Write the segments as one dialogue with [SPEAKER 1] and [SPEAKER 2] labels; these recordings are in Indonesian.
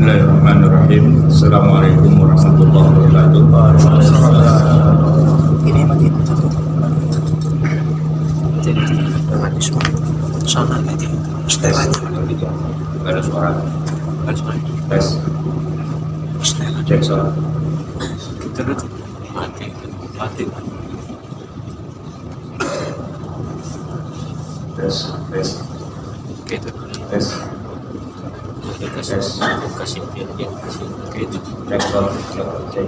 [SPEAKER 1] Bismillahirrahmanirrahim. Assalamualaikum warahmatullahi wabarakatuh.
[SPEAKER 2] Ini mati jadi mati semua sana lagi setelah
[SPEAKER 1] Ada suara. Tes.
[SPEAKER 2] setelah
[SPEAKER 1] Cek suara.
[SPEAKER 2] terus mati
[SPEAKER 1] Tes. Tes.
[SPEAKER 2] gitu
[SPEAKER 1] Tes.
[SPEAKER 2] kita kasih dia kasih gitu
[SPEAKER 1] Cek suara. Cek.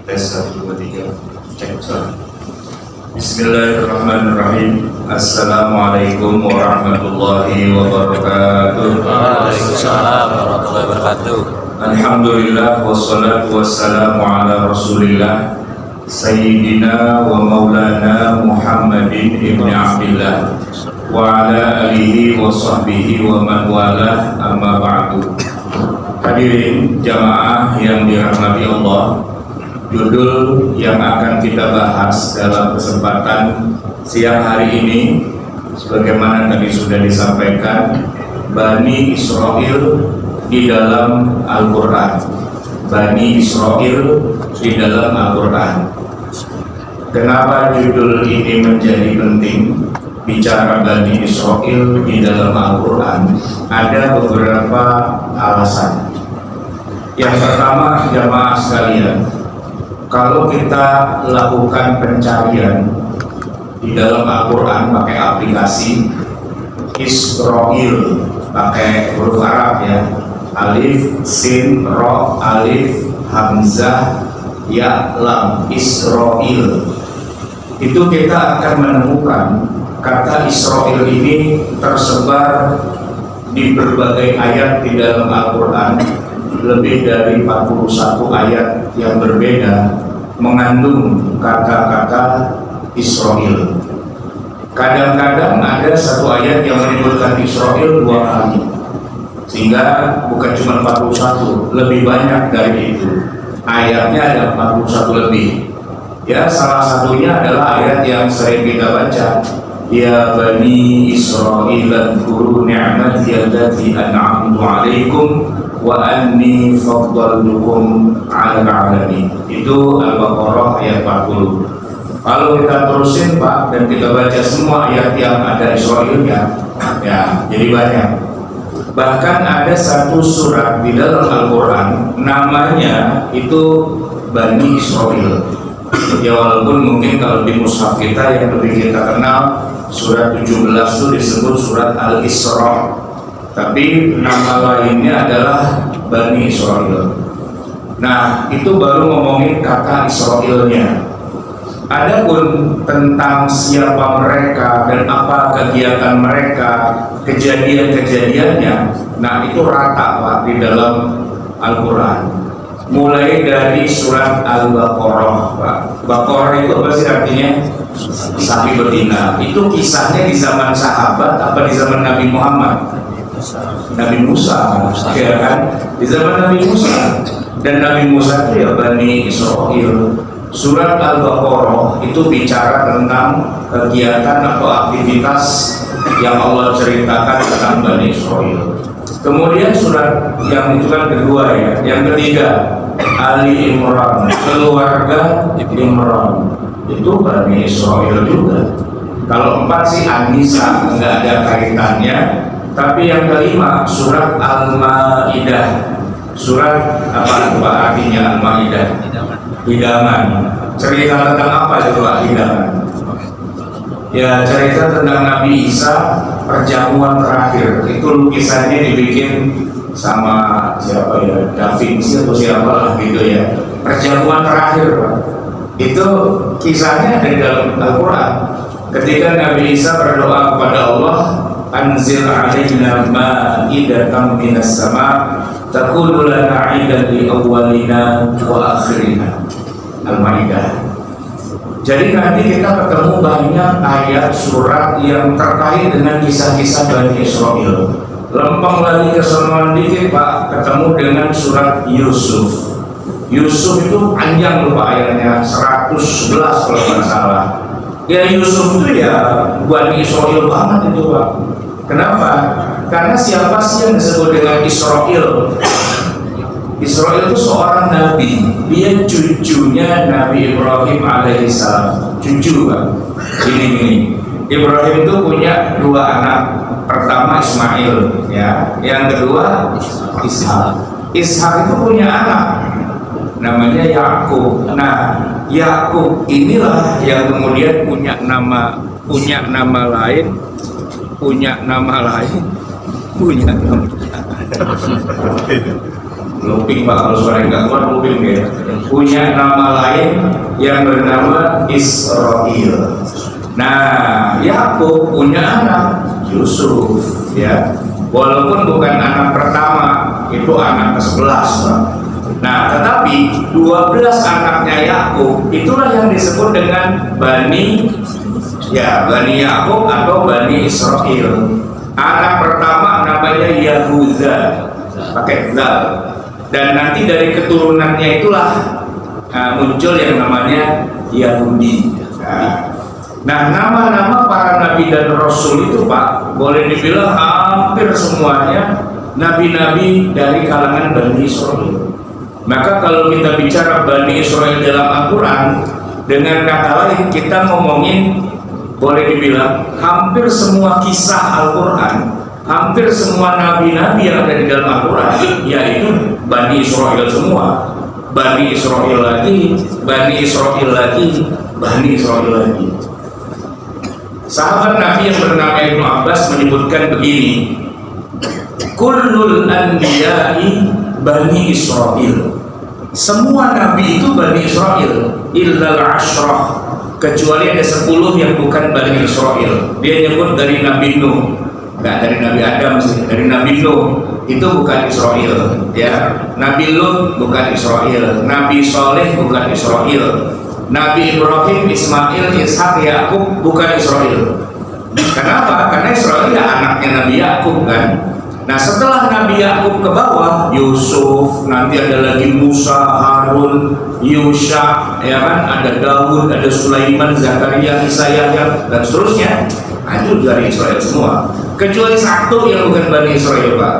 [SPEAKER 1] Tes 1, 2, 3. Cek suara. Bismillahirrahmanirrahim. Assalamualaikum warahmatullahi wabarakatuh.
[SPEAKER 2] Waalaikumsalam warahmatullahi wabarakatuh.
[SPEAKER 1] Alhamdulillah wassalatu wassalamu ala rasulillah Sayyidina wa maulana Muhammadin ibn Abdillah wa ala alihi wa sahbihi wa man wala amma ba'du. Hadirin jamaah yang dirahmati Allah, judul yang akan kita bahas dalam kesempatan siang hari ini sebagaimana tadi sudah disampaikan, Bani Israel di dalam Al-Quran. Bani Israel di dalam Al-Quran. Kenapa judul ini menjadi penting? Bicara Bani Israel di dalam Al-Quran, ada beberapa alasan. Yang pertama, jamaah sekalian, kalau kita lakukan pencarian di dalam Al-Quran pakai aplikasi Israel, pakai huruf Arab ya, alif, sin, ro, alif, hamzah, ya, lam, Israel. Itu kita akan menemukan kata Israel ini tersebar di berbagai ayat di dalam Al-Quran. Lebih dari 41 ayat yang berbeda mengandung kata-kata Israel. Kadang-kadang ada satu ayat yang menyebutkan Israel 2 kali, sehingga bukan cuma 41, lebih banyak dari itu. Ayatnya ada 41 lebih. Ya, salah satunya adalah ayat yang sering kita baca, ya Bani Israil adhkuru ni'mati allati an'amtu 'alaikum wa anni faddaltukum 'alal 'alamin. Itu Al-Baqarah ayat 40. Kalau kita terusin Pak dan kita baca semua ayat yang ada Israilnya, ya jadi banyak. Bahkan ada satu surat di dalam Al-Quran namanya itu Bani Israil. Ya walaupun mungkin kalau di mushaf kita yang lebih kita kenal surat 17 itu disebut surat Al-Isra, tapi nama lainnya adalah Bani Israil. Nah itu baru ngomongin kata Israilnya. Adapun tentang siapa mereka dan apa kegiatan mereka, kejadian-kejadiannya, nah itu rata Pak di dalam Al-Quran. Mulai dari surat Al-Baqarah Pak. Baqarah itu apa sih artinya? Sapi betina. Itu kisahnya di zaman sahabat apa di zaman Nabi Muhammad? Nabi Musa, ya kan? Di zaman Nabi Musa. Dan Nabi Musa itu ya Bani Israel. Surat Al-Baqarah itu bicara tentang kegiatan atau aktivitas yang Allah ceritakan tentang Bani Israel. Kemudian surat yang itu kan kedua ya. Yang ketiga Ali Imran, keluarga Imran. Itu Bani Israel juga. Kalau 4 sih An-Nisa, nggak ada kaitannya. Tapi yang kelima surat Al-Maidah. Surat apa artinya Al-Maidah? Hidangan. Cerita tentang apa itu hidangan? Ya cerita tentang Nabi Isa perjamuan terakhir. Itu lukisannya dibikin sama siapa ya, Da Vinci atau siapa lah gitu ya. Perjamuan terakhir Pak. Itu kisahnya ada di dalam Al-Quran. Ketika Nabi Isa berdoa kepada Allah, anzil alaina ma'idatan minas sama' takunu lana 'idan li awwalina wa akhirina. Al-Maidah. Jadi nanti kita ketemu banyak ayat surat yang terkait dengan kisah-kisah Bani Israel. Lempeng lagi ke sonoan dikit Pak, ketemu dengan surat Yusuf. Yusuf itu panjang lupa ayatnya, 111 kalau nggak salah. Ya Yusuf itu ya Bani Israel banget itu Pak. Kenapa? Karena siapa sih yang disebut dengan Israel? Israel itu seorang nabi, dia cucunya Nabi Ibrahim alaihissalam, cucu Pak. Ini Ibrahim itu punya dua anak, pertama Ismail, ya, yang kedua Ishak. Ishak itu punya anak, namanya Yakub. Nah, Yakub inilah yang kemudian punya nama lain, looping Pak, kalau suara nggak keluar looping ya. Punya nama lain yang bernama Israel. Nah, Yakub punya anak Yusuf, ya. Walaupun bukan anak pertama, itu anak ke-11 Pak. Nah, tetapi 12 anaknya Yakub itulah yang disebut dengan Bani Yakub atau Bani Israel. Anak pertama namanya Yahuda, pakai zal. Dan nanti dari keturunannya itulah muncul yang namanya Yahudi. Nah, nama-nama para nabi dan rasul itu Pak, boleh dibilang hampir semuanya nabi-nabi dari kalangan Bani Israel. Maka kalau kita bicara Bani Israel dalam Al-Quran, dengan kata lain kita ngomongin, boleh dibilang hampir semua kisah Al-Quran, hampir semua nabi-nabi yang ada di dalam Al-Quran, yaitu Bani Israel semua. Bani Israel lagi, Bani Israel lagi, Bani Israel lagi. Sahabat Nabi yang bernama Ibnu Abbas menyebutkan begini, kullul anbiya'i Bani Israel. Semua nabi itu Bani Israel, illal ashrah, kecuali ada 10 yang bukan Bani Israel. Dia nyebut dari Nabi Nuh, nggak dari Nabi Adam sih, dari Nabi Nuh, itu bukan Israel, ya. Nabi Lut bukan Israel, Nabi Soleh bukan Israel, Nabi Ibrahim, Ismail, Ishak, Yakub bukan Israel. Kenapa? Karena Israel ya anaknya Nabi Yakub kan. Nah, setelah Nabi Yakub ke bawah, Yusuf, nanti ada lagi Musa, Harun, Yusha, ya kan, ada Daud, ada Sulaiman, Zakaria, Isa, Yahya, dan seterusnya. Itu dari Israel semua. Kecuali satu yang bukan Bani Israel Pak,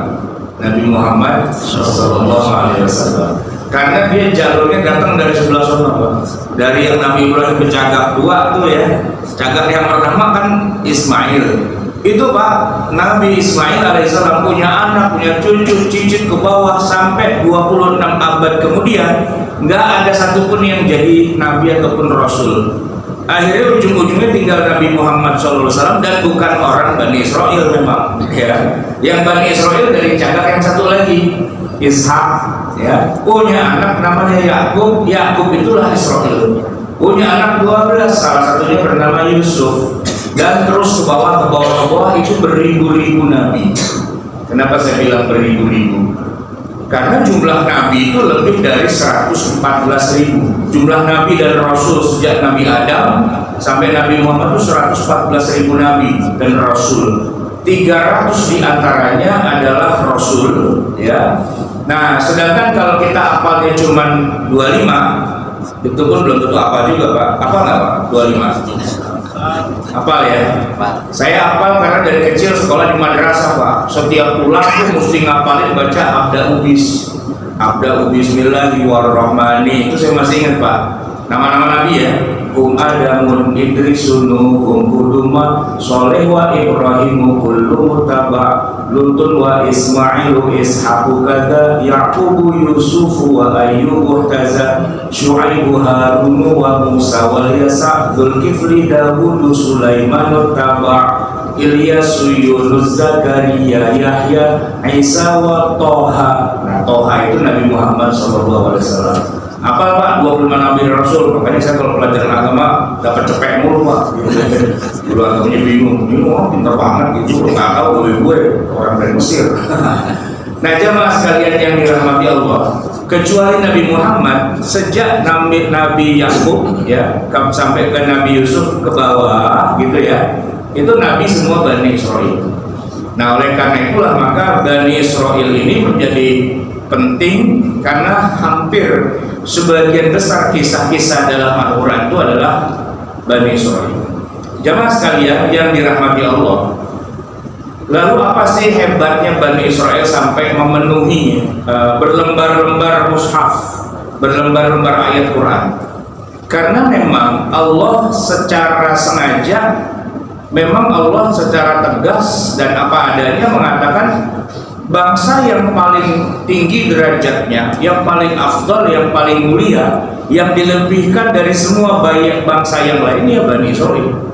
[SPEAKER 1] Nabi Muhammad SAW. Karena dia jalurnya datang dari sebelah sana Pak. Dari yang Nabi Ibrahim bercakap dua tuh ya. Cakap yang pertama kan Ismail. Itu Pak, Nabi Ismail alaihissalam punya anak, punya cucu, cicit ke bawah sampai 26 abad kemudian nggak ada satupun yang jadi nabi ataupun rasul. Akhirnya ujung-ujungnya tinggal Nabi Muhammad SAW dan bukan orang Bani Israel memang, ya. Yang Bani Israel dari cakap yang satu lagi, Ishak, ya, punya anak namanya Yakub. Yakub itulah Israel. Punya anak 12, salah satunya bernama Yusuf. Dan terus ke bawah itu beribu-ribu nabi. Kenapa saya bilang beribu-ribu? Karena jumlah nabi itu lebih dari 114.000. Jumlah nabi dan rasul sejak Nabi Adam sampai Nabi Muhammad itu 114.000 nabi dan rasul. 300 diantaranya adalah rasul, ya. Nah, sedangkan kalau kita hafalnya cuma 25, itu pun belum tentu apa juga Pak. Apa nggak Pak? 25. Hafal ya? Saya hafal karena dari kecil sekolah di madrasah Pak. Setiap pulang tuh mesti ngapalin baca Abda'u Bismillahirrahmanirrahim. Itu saya masih ingat Pak. Nama-nama Nabi ya. Adamun, Idrisun, Huduma, Soleh wa Ibrahimu, kullu mutaba, Lutun wa Ismailu, Ishaku kada, Yaqubu, Yusufu wa Ayyubu taza, Syu'aibu, Harunu wa Musa wal Yasa, Dzulkifli, Dawudu, Sulaiman taba, Ilyasu, Yunus, Zakaria, Yahya, Isa wa Toha. Nah, Toha itu Nabi Muhammad SAW. Apa Pak? 25 Nabi Rasul. Makanya saya kalau pelajaran agama dapat cepet mulu Pak. Dulu agamanya bingung. Ini orang pintar banget gitu. Nggak tahu gue orang dari Mesir. Nah, jamaah sekalian yang dirahmati Allah, kecuali Nabi Muhammad sejak Nabi Yakub ya sampai ke Nabi Yusuf ke bawah gitu ya, itu Nabi semua Bani Israel. Nah, oleh karena itulah maka Bani Israel ini menjadi penting karena hampir sebagian besar kisah-kisah dalam Al-Quran itu adalah Bani Israel. Jamaah sekalian yang dirahmati Allah, lalu apa sih hebatnya Bani Israel sampai memenuhi berlembar-lembar mushaf, berlembar-lembar ayat Quran? Karena memang Allah secara sengaja, memang Allah secara tegas dan apa adanya mengatakan bangsa yang paling tinggi derajatnya, yang paling afdal, yang paling mulia, yang dilebihkan dari semua bangsa yang lainnya Bani Israel.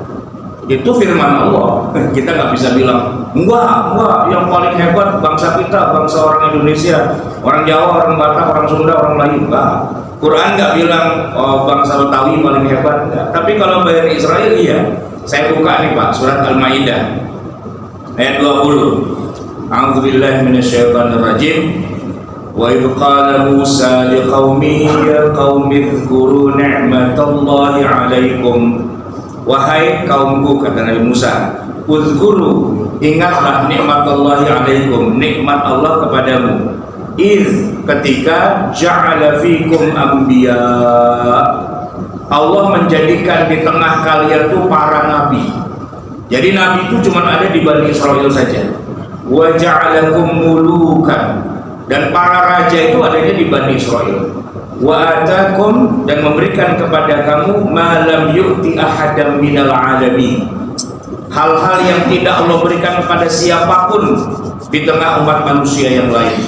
[SPEAKER 1] Itu firman Allah. Kita nggak bisa bilang enggak, yang paling hebat bangsa kita, bangsa orang Indonesia, orang Jawa, orang Batak, orang Sunda, orang Melayu. Enggak. Quran nggak bilang bangsa Betawi paling hebat, enggak. Tapi kalau Bani Israel iya. Saya buka nih Pak, surat Al-Maidah ayat 20. A'udzubillahi minasyaitonirrajim. Wa idh qala Musa liqaumihi ya qaumi dzkuru ni'matallahi 'alaikum. Wahai kaumku, kata Nabi Musa, uzkuru, ingatlah nikmatallahi 'alaikum, nikmat Allah kepadamu. Ketika ja'ala fikum anbiya, Allah menjadikan di tengah kalian tuh para nabi. Jadi nabi itu cuma ada di Bani Israel saja. Wa ja'alakum mulukan, dan para raja itu adanya di Bani Israel. Wa atakum, dan memberikan kepada kamu ma lam yu'ti ahadam minal alamin, hal-hal yang tidak Allah berikan kepada siapapun di tengah umat manusia yang lain.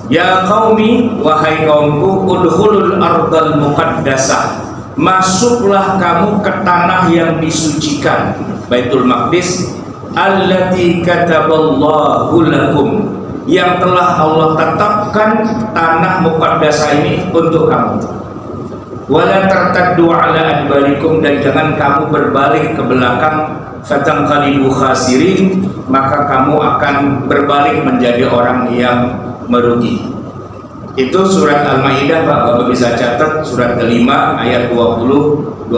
[SPEAKER 1] Ya qaumi, wahai kaumku, udkhulul ardal muqaddasah, masuklah kamu ke tanah yang disucikan, Baitul Maqdis, allati kataballahu lakum, yang telah Allah tetapkan tanah muqaddasah ini untuk kamu. Wala tartaddu ala adbarikum, dan jangan kamu berbalik ke belakang, fatanqalibu khasirin, maka kamu akan berbalik menjadi orang yang merugi. Itu surat Al-Maidah, Bapak bisa catat, surat kelima ayat 20-21.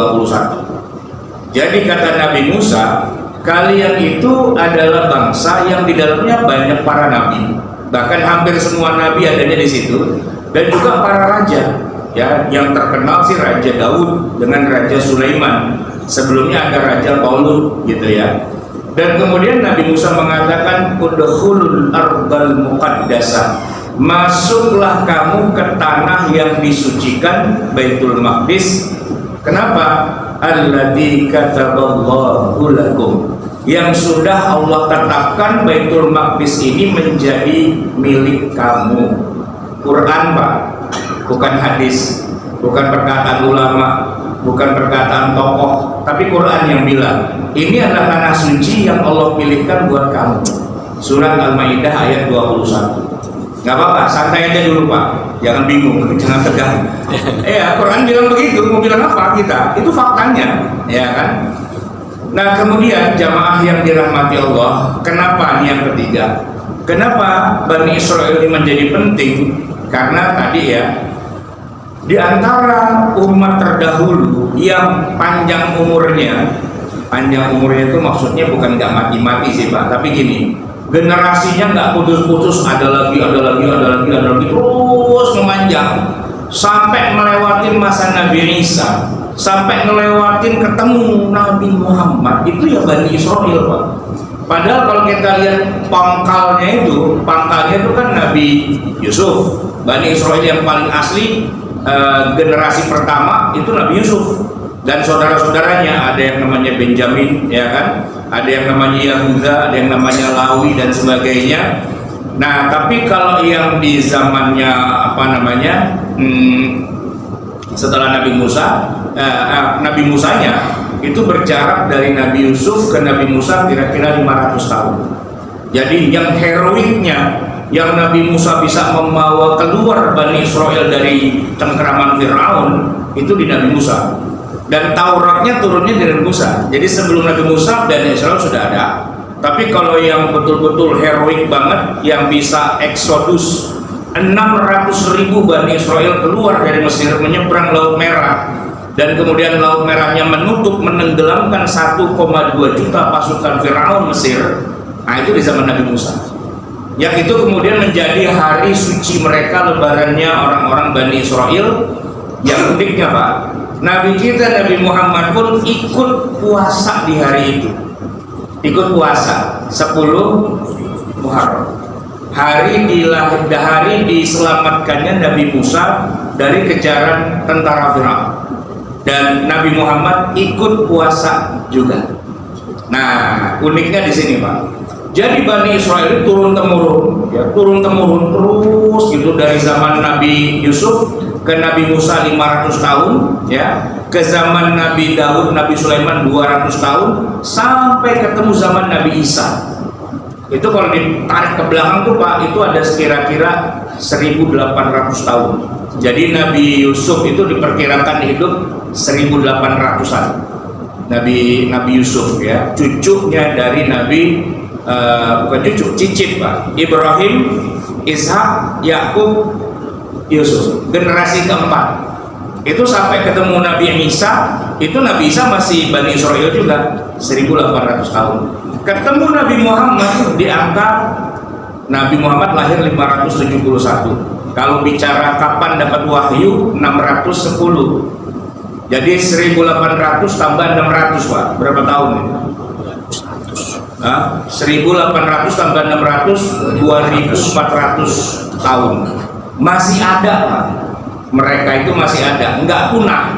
[SPEAKER 1] Jadi kata Nabi Musa, kalian itu adalah bangsa yang di dalamnya banyak para nabi, bahkan hampir semua nabi adanya di situ, dan juga para raja, ya, yang terkenal sih Raja Daud dengan Raja Sulaiman, sebelumnya ada Raja Taulut, gitu ya. Dan kemudian Nabi Musa mengatakan udkhulul ardal muqaddasah, masuklah kamu ke tanah yang disucikan, Baitul Maqdis. Kenapa? Alladzi kataballahu lakum, yang sudah Allah tetapkan Baitul Maqdis ini menjadi milik kamu. Quran Pak, bukan hadis, bukan perkataan ulama, bukan perkataan tokoh, tapi Quran yang bilang ini adalah tanah suci yang Allah pilihkan buat kamu. Surat Al-Maidah ayat 21. Gak apa-apa, santai aja dulu Pak, jangan bingung, jangan tegang. Quran bilang begitu, mau bilang apa kita? Itu faktanya, ya kan? Nah kemudian jamaah yang dirahmati Allah, kenapa ini yang ketiga? Kenapa Bani Israel ini menjadi penting? Karena tadi ya, di antara umat terdahulu yang panjang umurnya itu maksudnya bukan nggak mati-mati sih Pak, tapi gini, generasinya nggak putus-putus, ada lagi terus memanjang sampai melewatin masa Nabi Isa, sampai ngelewatin ketemu Nabi Muhammad. Itu ya Bani Israel Pak. Padahal kalau kita lihat pangkalnya itu kan Nabi Yusuf. Bani Israel yang paling asli generasi pertama itu Nabi Yusuf dan saudara-saudaranya, ada yang namanya Benjamin, ya kan, ada yang namanya Yahuda, ada yang namanya Lawi dan sebagainya. Nah tapi kalau yang di zamannya setelah Nabi Musa, Nabi Musanya itu berjarak dari Nabi Yusuf ke Nabi Musa kira-kira 500 tahun. Jadi yang heroiknya, yang Nabi Musa bisa membawa keluar Bani Israel dari cengkeraman Fir'aun, itu di Nabi Musa. Dan Tauratnya turunnya dari Musa. Jadi sebelum Nabi Musa, Bani Israel sudah ada. Tapi kalau yang betul-betul heroik banget, yang bisa eksodus 600.000 Bani Israel keluar dari Mesir, menyeberang Laut Merah, dan kemudian Laut Merahnya menutup, menenggelamkan 1,2 juta pasukan Fir'aun Mesir. Nah itu di zaman Nabi Musa. Yang itu kemudian menjadi hari suci mereka, lebarannya orang-orang Bani Israel. Yang uniknya Pak, Nabi kita Nabi Muhammad pun ikut puasa di hari itu. Ikut puasa 10 Muharram. Hari diselamatkannya Nabi Musa dari kejaran tentara Firaun. Dan Nabi Muhammad ikut puasa juga. Nah, uniknya di sini, Pak. Jadi Bani Israel turun temurun, ya, turun temurun terus gitu dari zaman Nabi Yusuf ke Nabi Musa 500 tahun, ya, ke zaman Nabi Daud, Nabi Sulaiman 200 tahun, sampai ketemu zaman Nabi Isa. Itu kalau ditarik ke belakang tuh, Pak, itu ada kira-kira 1800 tahun. Jadi Nabi Yusuf itu diperkirakan hidup 1800-an. Nabi Yusuf, ya, cucunya dari Nabi bukan cucu, cicit, Pak. Ibrahim, Ishak, Yakub, Yusuf. Generasi keempat. Itu sampai ketemu Nabi Isa, itu Nabi Isa masih Bani Israel juga 1800 tahun. Ketemu Nabi Muhammad di angka Nabi Muhammad lahir 571. Kalau bicara kapan dapat wahyu 610. Jadi 1800 tambah 600, Pak. Berapa tahun ini? 1800 tambah 600 2400 tahun. Masih ada, Pak. Mereka itu masih ada, enggak punah.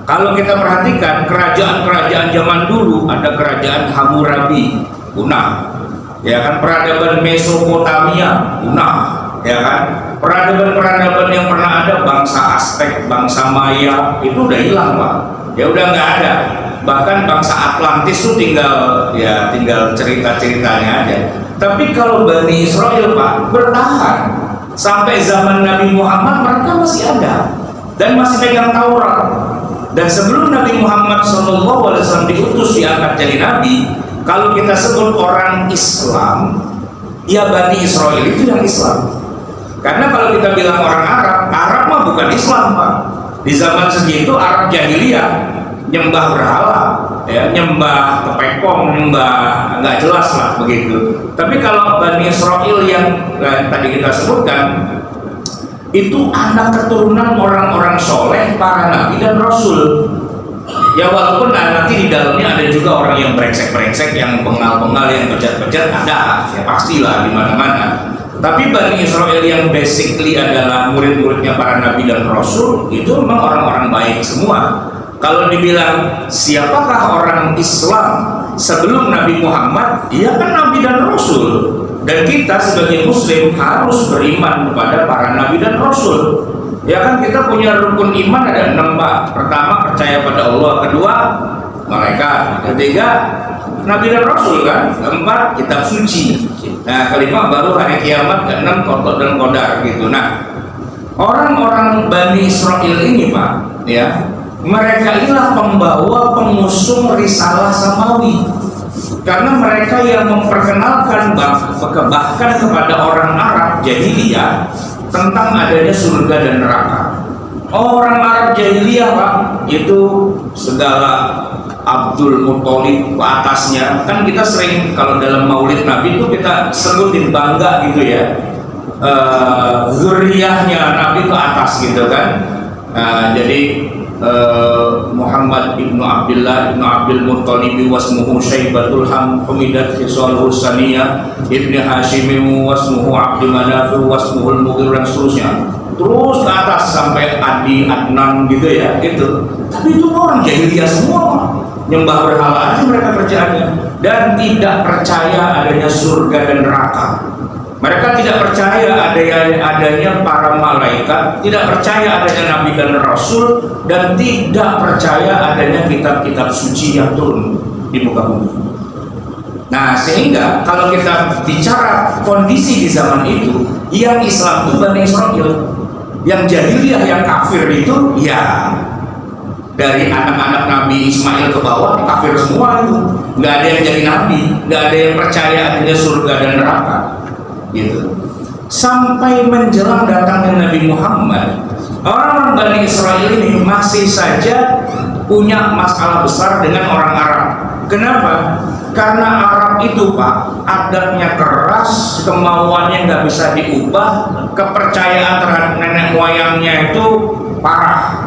[SPEAKER 1] Kalau kita perhatikan kerajaan-kerajaan zaman dulu, ada kerajaan Hammurabi, punah. Ya kan, peradaban Mesopotamia, punah, ya kan? Peradaban-peradaban yang pernah ada, bangsa Aztec, bangsa Maya, itu udah hilang, Pak. Ya udah nggak ada. Bahkan bangsa Atlantis itu tinggal cerita-ceritanya aja. Tapi kalau Bani Israel, Pak, bertahan sampai zaman Nabi Muhammad, mereka masih ada dan masih pegang Taurat. Dan sebelum Nabi Muhammad SAW diutus diangkat jadi nabi, kalau kita sebut orang Islam, ya Bani Israel itu yang Islam. Karena kalau kita bilang orang Arab mah bukan Islam, Pak. Di zaman segitu Arab jahiliyah, nyembah berhala, ya, nyembah kepekong, nyembah nggak jelas lah begitu. Tapi kalau Bani Israel yang tadi kita sebutkan, itu anak keturunan orang-orang soleh, para nabi dan rasul. Ya walaupun nanti di dalamnya ada juga orang yang brengsek-brengsek, yang bengal-bengal, yang bejat-bejat, ada, ya pastilah di mana-mana. Tapi Bani Israel yang basically adalah murid-muridnya para nabi dan rasul, itu memang orang-orang baik semua. Kalau dibilang siapakah orang Islam sebelum Nabi Muhammad, ia kan nabi dan rasul. Dan kita sebagai muslim harus beriman kepada para nabi dan rasul. Ya kan, kita punya rukun iman ada 6, Pak. Pertama, percaya pada Allah. Kedua, malaikat. Ketiga, nabi dan rasul, kan. Keempat, kitab suci. Nah, kelima baru hari kiamat. Keenam, qada dan qadar gitu. Nah, orang-orang Bani Israel ini, Pak, ya, mereka inilah pembawa, pengusung risalah samawi. Karena mereka yang memperkenalkan bahkan kepada orang Arab jahiliyah tentang adanya surga dan neraka. Orang Arab jahiliyah, Pak, itu segala Abdul Muthalib ke atasnya. Kan kita sering kalau dalam Maulid Nabi itu kita sebutin bangga gitu ya, zuriyahnya Nabi ke atas gitu kan. Jadi Muhammad ibnu Abdullah ibnu Abdul Muttalib wasmuhu Syaibatul Hamidat Khisalul Saniyah ibnu Hashim wasmuhu Abdul Manaf wasmuhul Mughir dan seterusnya, terus ke atas sampai Adi Adnan gitu ya gitu. Tapi itu orang jahiliyah semua, nyembah berhala aja mereka kerjaannya, dan tidak percaya adanya surga dan neraka. Mereka tidak percaya adanya para malaikat, tidak percaya adanya nabi dan rasul, dan tidak percaya adanya kitab-kitab suci yang turun di muka bumi. Nah, sehingga kalau kita bicara kondisi di zaman itu, yang Islam itu Bani Israel, yang jahiliyah, yang kafir itu ya dari anak-anak Nabi Ismail ke bawah kafir semua itu. Nggak ada yang jadi nabi, nggak ada yang percaya adanya surga dan neraka. Gitu. Sampai menjelang datangnya Nabi Muhammad, orang Bani Israel ini masih saja punya masalah besar dengan orang Arab. Kenapa? Karena Arab itu, Pak, adatnya keras, kemauannya nggak bisa diubah, kepercayaan terhadap nenek moyangnya itu parah.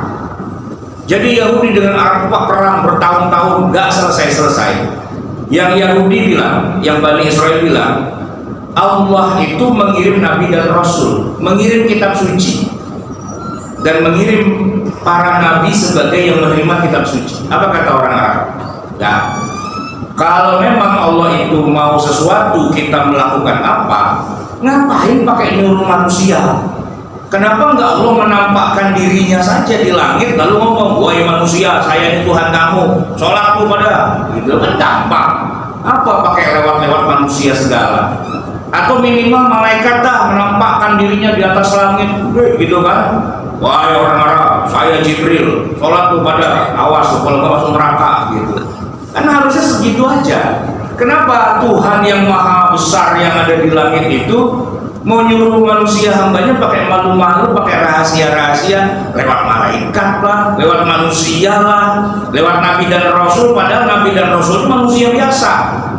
[SPEAKER 1] Jadi Yahudi dengan Arab perang bertahun-tahun nggak selesai-selesai. Yang Yahudi bilang, yang Bani Israel bilang, Allah itu mengirim Nabi dan Rasul, mengirim kitab suci, dan mengirim para Nabi sebagai yang menerima kitab suci. Apa kata orang Arab? Ya, kalau memang Allah itu mau sesuatu, kita melakukan apa? Ngapain pakai nyuruh manusia? Kenapa enggak Allah menampakkan dirinya saja di langit lalu ngomong, wahai manusia, saya ini Tuhan kamu, sholatku pada, gitu kan gampang. Apa pakai lewat-lewat manusia segala? Atau minimal malaikat dah menampakkan dirinya di atas langit, gitu kan? Wahai orang Arab, saya Jibril, sholatku pada, awas kalau nggak masuk neraka, gitu. Kan harusnya segitu aja. Kenapa Tuhan yang maha besar yang ada di langit itu mau nyuruh manusia hambanya pakai malu-malu, pakai rahasia-rahasia, lewat malaikat lah, lewat manusia lah, lewat Nabi dan Rasul? Padahal Nabi dan Rasul itu manusia biasa.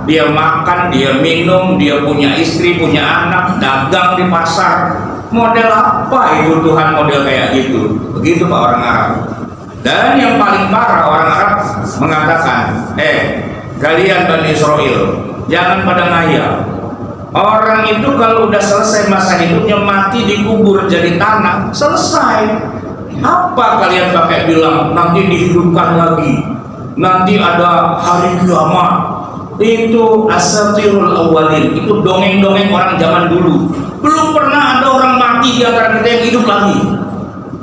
[SPEAKER 1] Dia makan, dia minum, dia punya istri, punya anak, dagang di pasar. Model apa itu Tuhan model kayak gitu? Begitu Pak orang Arab. Dan yang paling parah, orang Arab mengatakan, kalian Bani Israel, jangan pada ngayal. Orang itu kalau udah selesai masa hidupnya, mati dikubur jadi tanah, selesai. Apa kalian pakai bilang nanti dihidupkan lagi, nanti ada hari kiamat? Itu asatirul awalin, itu dongeng-dongeng orang zaman dulu. Belum pernah ada orang mati di antara kita yang hidup lagi.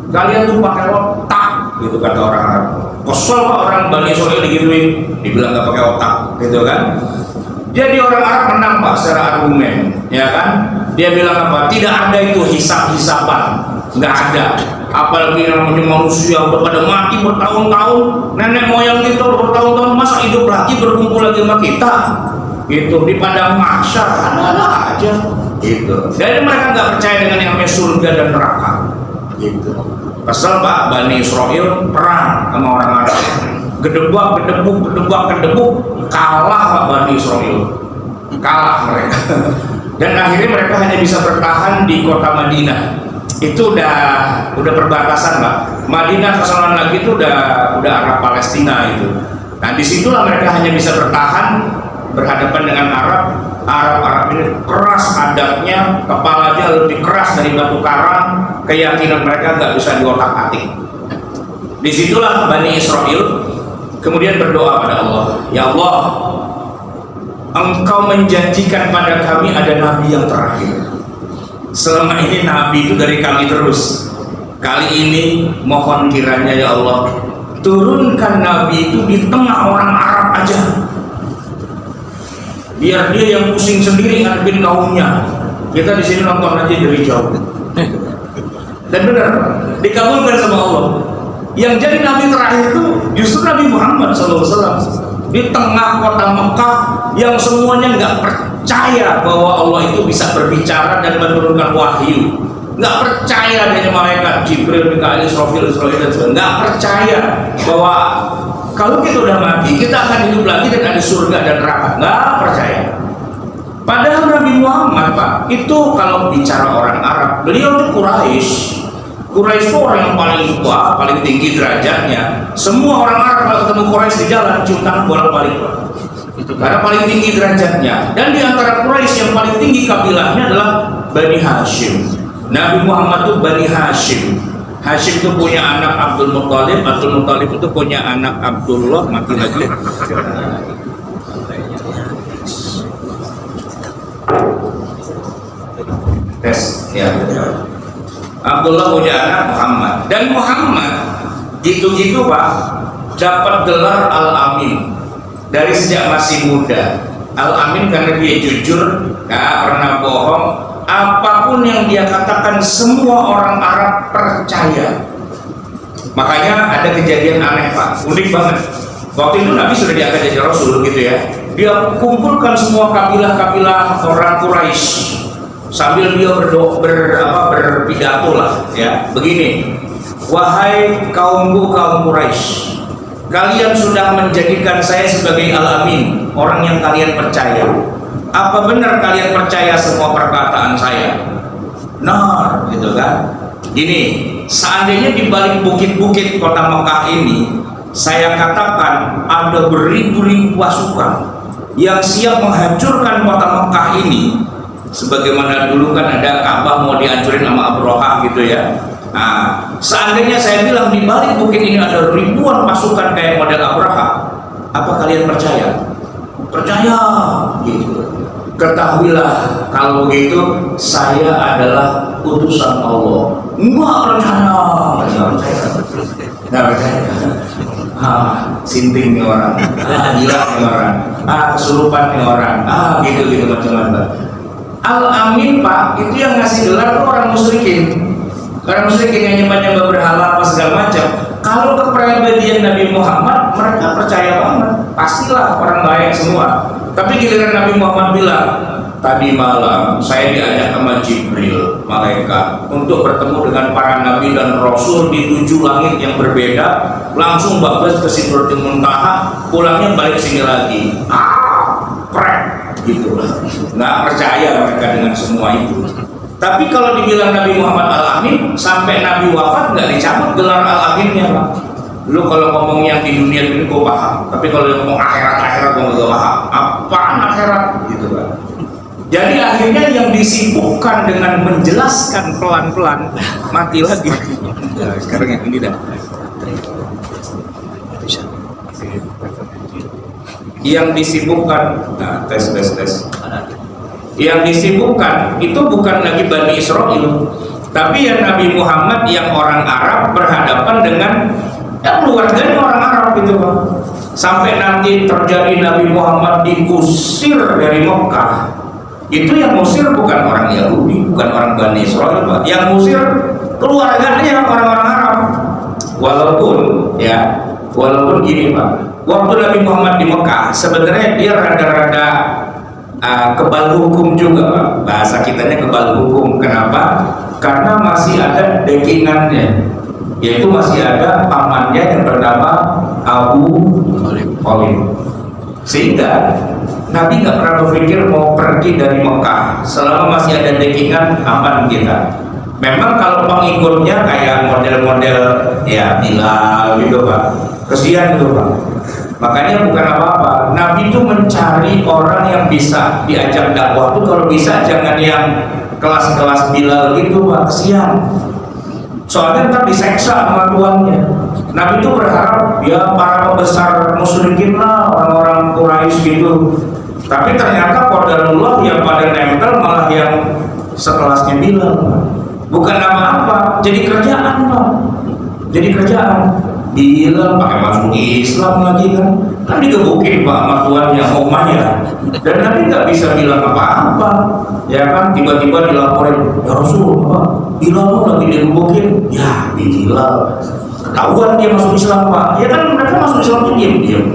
[SPEAKER 1] Kalian tuh pakai otak, gitu kata orang Arab. Kosol Pak orang Bani Israel digituin, dibilang nggak pakai otak, gitu kan? Jadi orang Arab menang Pak secara argumen, ya kan? Dia bilang apa? Tidak ada itu hisab-hisaban, nggak ada. Apalagi namanya manusia udah pada mati bertahun-tahun, nenek moyang kita bertahun-tahun, masa hidup lagi berkumpul lagi sama kita? Gitu di padang mahsyar ada aja, gitu. Jadi mereka nggak percaya dengan yang namanya surga dan neraka, gitu. Pasal Pak Bani Israel perang sama orang Arab. Gedebak, gedebuk, kalah Pak Bani Israel, kalah mereka. Dan akhirnya mereka hanya bisa bertahan di kota Madinah. Itu udah perbatasan Pak. Madinah kesono lagi itu udah Arab Palestina itu. Nah disitulah mereka hanya bisa bertahan berhadapan dengan Arab ini keras adabnya, kepalanya lebih keras dari batu karang, keyakinan mereka nggak bisa diotak-atik. Disitulah Bani Israel kemudian berdoa pada Allah, ya Allah, Engkau menjanjikan pada kami ada Nabi yang terakhir. Selama ini Nabi itu dari kami terus. Kali ini mohon kiranya ya Allah, turunkan Nabi itu di tengah orang Arab aja. Biar dia yang pusing sendiri ngadepin kaumnya. Kita di sini nonton aja dari jauh. Dan benar, dikabulkan sama Allah. Yang jadi Nabi terakhir itu justru Nabi Muhammad SAW di tengah kota Mekah yang semuanya nggak percaya bahwa Allah itu bisa berbicara dan menurunkan wahyu, nggak percaya adanya malaikat Jibril, Mikail, Israfil dan sebagainya, nggak percaya bahwa kalau kita udah mati kita akan hidup lagi dan ada surga dan neraka, nggak percaya. Padahal Nabi Muhammad Pak itu kalau bicara orang Arab, beliau itu Quraisy itu orang yang paling tua, paling tinggi derajatnya. Semua orang Arab kalau ketemu Quraisy di jalan cium tangan bolak-balik, karena paling tinggi derajatnya. Dan di antara Quraisy yang paling tinggi kabilahnya adalah Bani Hashim. Nabi Muhammad itu Bani Hashim. Hashim itu punya anak Abdul Muttalib, Abdul Muttalib itu punya anak Abdullah, mati lagi. Tes, ya. Abdullah punya anak Muhammad, dan Muhammad gitu-gitu Pak dapat gelar Al-Amin dari sejak masih muda. Al-Amin karena dia jujur, gak pernah bohong, apapun yang dia katakan semua orang Arab percaya. Makanya ada kejadian aneh Pak, unik banget. Waktu itu Nabi sudah diangkat jadi Rasul gitu ya. Dia kumpulkan semua kabilah-kabilah orang Quraisy sambil dia berpidato lah ya, begini, wahai kaumku kaum Quraisy, kalian sudah menjadikan saya sebagai Al-Amin, orang yang kalian percaya. Apa benar kalian percaya semua perkataan saya? Nah gitu kan, gini, seandainya di balik bukit-bukit kota Mekah ini, saya katakan ada beribu-ribu pasukan yang siap menghancurkan kota Mekah ini, sebagaimana dulu kan ada Ka'bah mau dihancurin sama Abraha gitu ya. Nah, seandainya saya bilang di balik bukit ini ada ribuan pasukan kayak model Abraha, apa kalian percaya? Percaya gitu. Ketahuilah kalau begitu saya adalah utusan Allah. Enggak percaya, enggak percaya. Sinting nih orang, gila nih orang, kesurupan nih orang, gitu macam-macam. Al-Amin Pak, itu yang ngasih gelar tuh orang musyrikin. Orang musyrikin yang nyembah-nyembah berhala apa segala macam. Kalau kepribadian Nabi Muhammad, mereka percaya banget, pastilah orang baik semua. Tapi giliran Nabi Muhammad bilang, tadi malam saya diajak sama Jibril, malaikat, untuk bertemu dengan para nabi dan rasul di 7 langit yang berbeda. Langsung bablas ke Sidratul Muntaha, pulangnya balik sini lagi. Prek gitu. Nggak percaya mereka dengan semua itu. Tapi kalau dibilang Nabi Muhammad Al-Amin, sampai Nabi wafat nggak dicabut gelar Al-Aminnya, Pak. Lu kalau ngomong yang di dunia ini gue paham, tapi kalau yang ngomong akhirat gue nggak paham. Apaan akhirat gitu kan? Jadi akhirnya yang disibukkan dengan menjelaskan pelan-pelan mati lagi. Nah, sekarang yang ini dah. Yang disibukkan, nah tes. Yang disibukkan itu bukan lagi Bani Israel, tapi ya Nabi Muhammad yang orang Arab berhadapan dengan keluarganya orang Arab gitu Pak. Sampai nanti terjadi Nabi Muhammad diusir dari Mekah. Itu yang musir bukan orang Yahudi, bukan orang Bani Israel Pak. Yang musir keluarganya orang-orang Arab. Walaupun gini Pak, waktu Nabi Muhammad di Mekah sebenarnya dia rada-rada kebal hukum juga Pak. Bahasa kitanya kebal hukum. Kenapa? Karena masih ada dekingannya, yaitu masih ada pamannya yang bernama Abu Thalib. Sehingga Nabi nggak pernah berpikir mau pergi dari Mekah selama masih ada dekingan aman kita. Memang kalau pengikutnya kayak model-model ya Bilal gitu Pak, kesian gitu Pak. Makanya bukan apa-apa, Nabi itu mencari orang yang bisa diajak dakwah tuh, kalau bisa jangan yang kelas-kelas Bilal gitu Pak, kesian. Soalnya ntar diseksa sama tuannya. Nabi itu berharap ya para pembesar musyrikin lah, orang-orang Quraisy gitu. Tapi ternyata qadarullah yang pada nempel malah yang sekelasnya Bilal. Bukan apa-apa, jadi kerjaan Pak. Jadi kerjaan. Bilal pakai masuk Islam lagi kan digebukin Pak sama tuannya Umayyah. Dan Nabi nggak bisa bilang apa-apa, ya kan? Tiba-tiba dilaporin, ya Rasul, Pak, Bilal tuh lagi digebukin. Ya Bilal, ketahuan dia masuk Islam Pak. Ya kan mereka masuk Islam tuh diam-diam,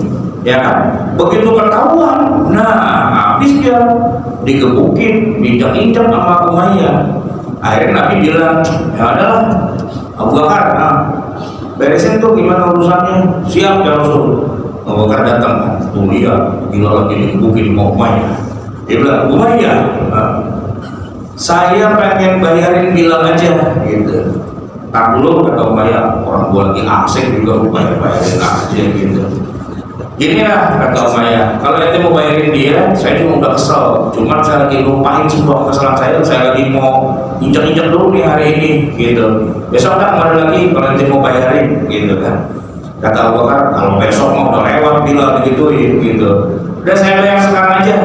[SPEAKER 1] ya kan? Begitu ketahuan, nah habis dia digebukin, injak-injak sama Umayyah. Akhirnya Nabi bilang, ya adalah Abu Bakar, beresin tuh gimana urusannya. Siap ya Rasul. Abu Bakar datang, tuh dia Bilal lagi digebukin Umayyah. Dia bilang, Umayyah, saya pengen bayarin Bilal aja gitu. Tak dulu kata Umayyah, orang gua lagi asik juga bayarin aja gitu. Gini lah kata Umayyah, kalau ente mau bayarin dia, saya cuma udah kesel, cuman saya lagi lupain semua kesalahan saya lagi mau injak-injak dulu nih hari ini gitu. Besok kan ada lagi kalau ente mau bayarin gitu kan. Kata Abu Bakar, kalau besok mau udah lewat Bilal begituin gitu. Udah saya bayar sekarang aja,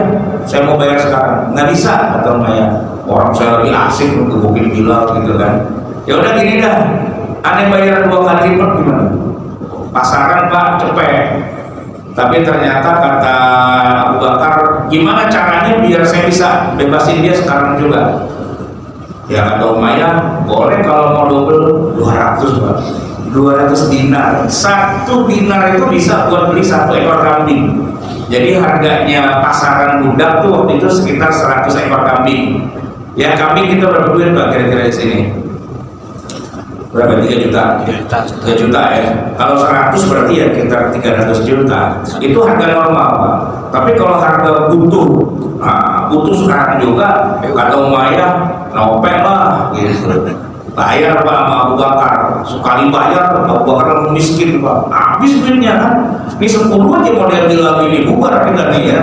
[SPEAKER 1] saya mau bayar sekarang. Nggak bisa kata Umayyah, orang saya lagi asik ngegebukin Bilal gitu kan. Ya udah gini dah, aneh bayar 2 kali lipat gimana? Pasaran Pak, cepet. Tapi ternyata kata Abu Bakar, gimana caranya biar saya bisa bebasin dia sekarang juga? Ya kata Umayyah, boleh kalau mau double 200 Pak, 200 dinar. 1 dinar itu bisa buat beli 1 ekor kambing. Jadi harganya pasaran budak tuh waktu itu sekitar 100 ekor kambing. Ya kambing kita berapa duit Pak kira-kira di sini? Berapa? 3 juta? 3 juta ya. Kalau 100 berarti ya sekitar 300 juta. Itu harga normal Pak. Tapi kalau harga butuh sekarang juga kata Umayyah nopel lah gitu. bayar Pak sama Abu Bakar, sekali bayar Abu Bakar miskin Pak, habis duitnya kan. Ini 10 aja model bilang ini bubar kita nih ya.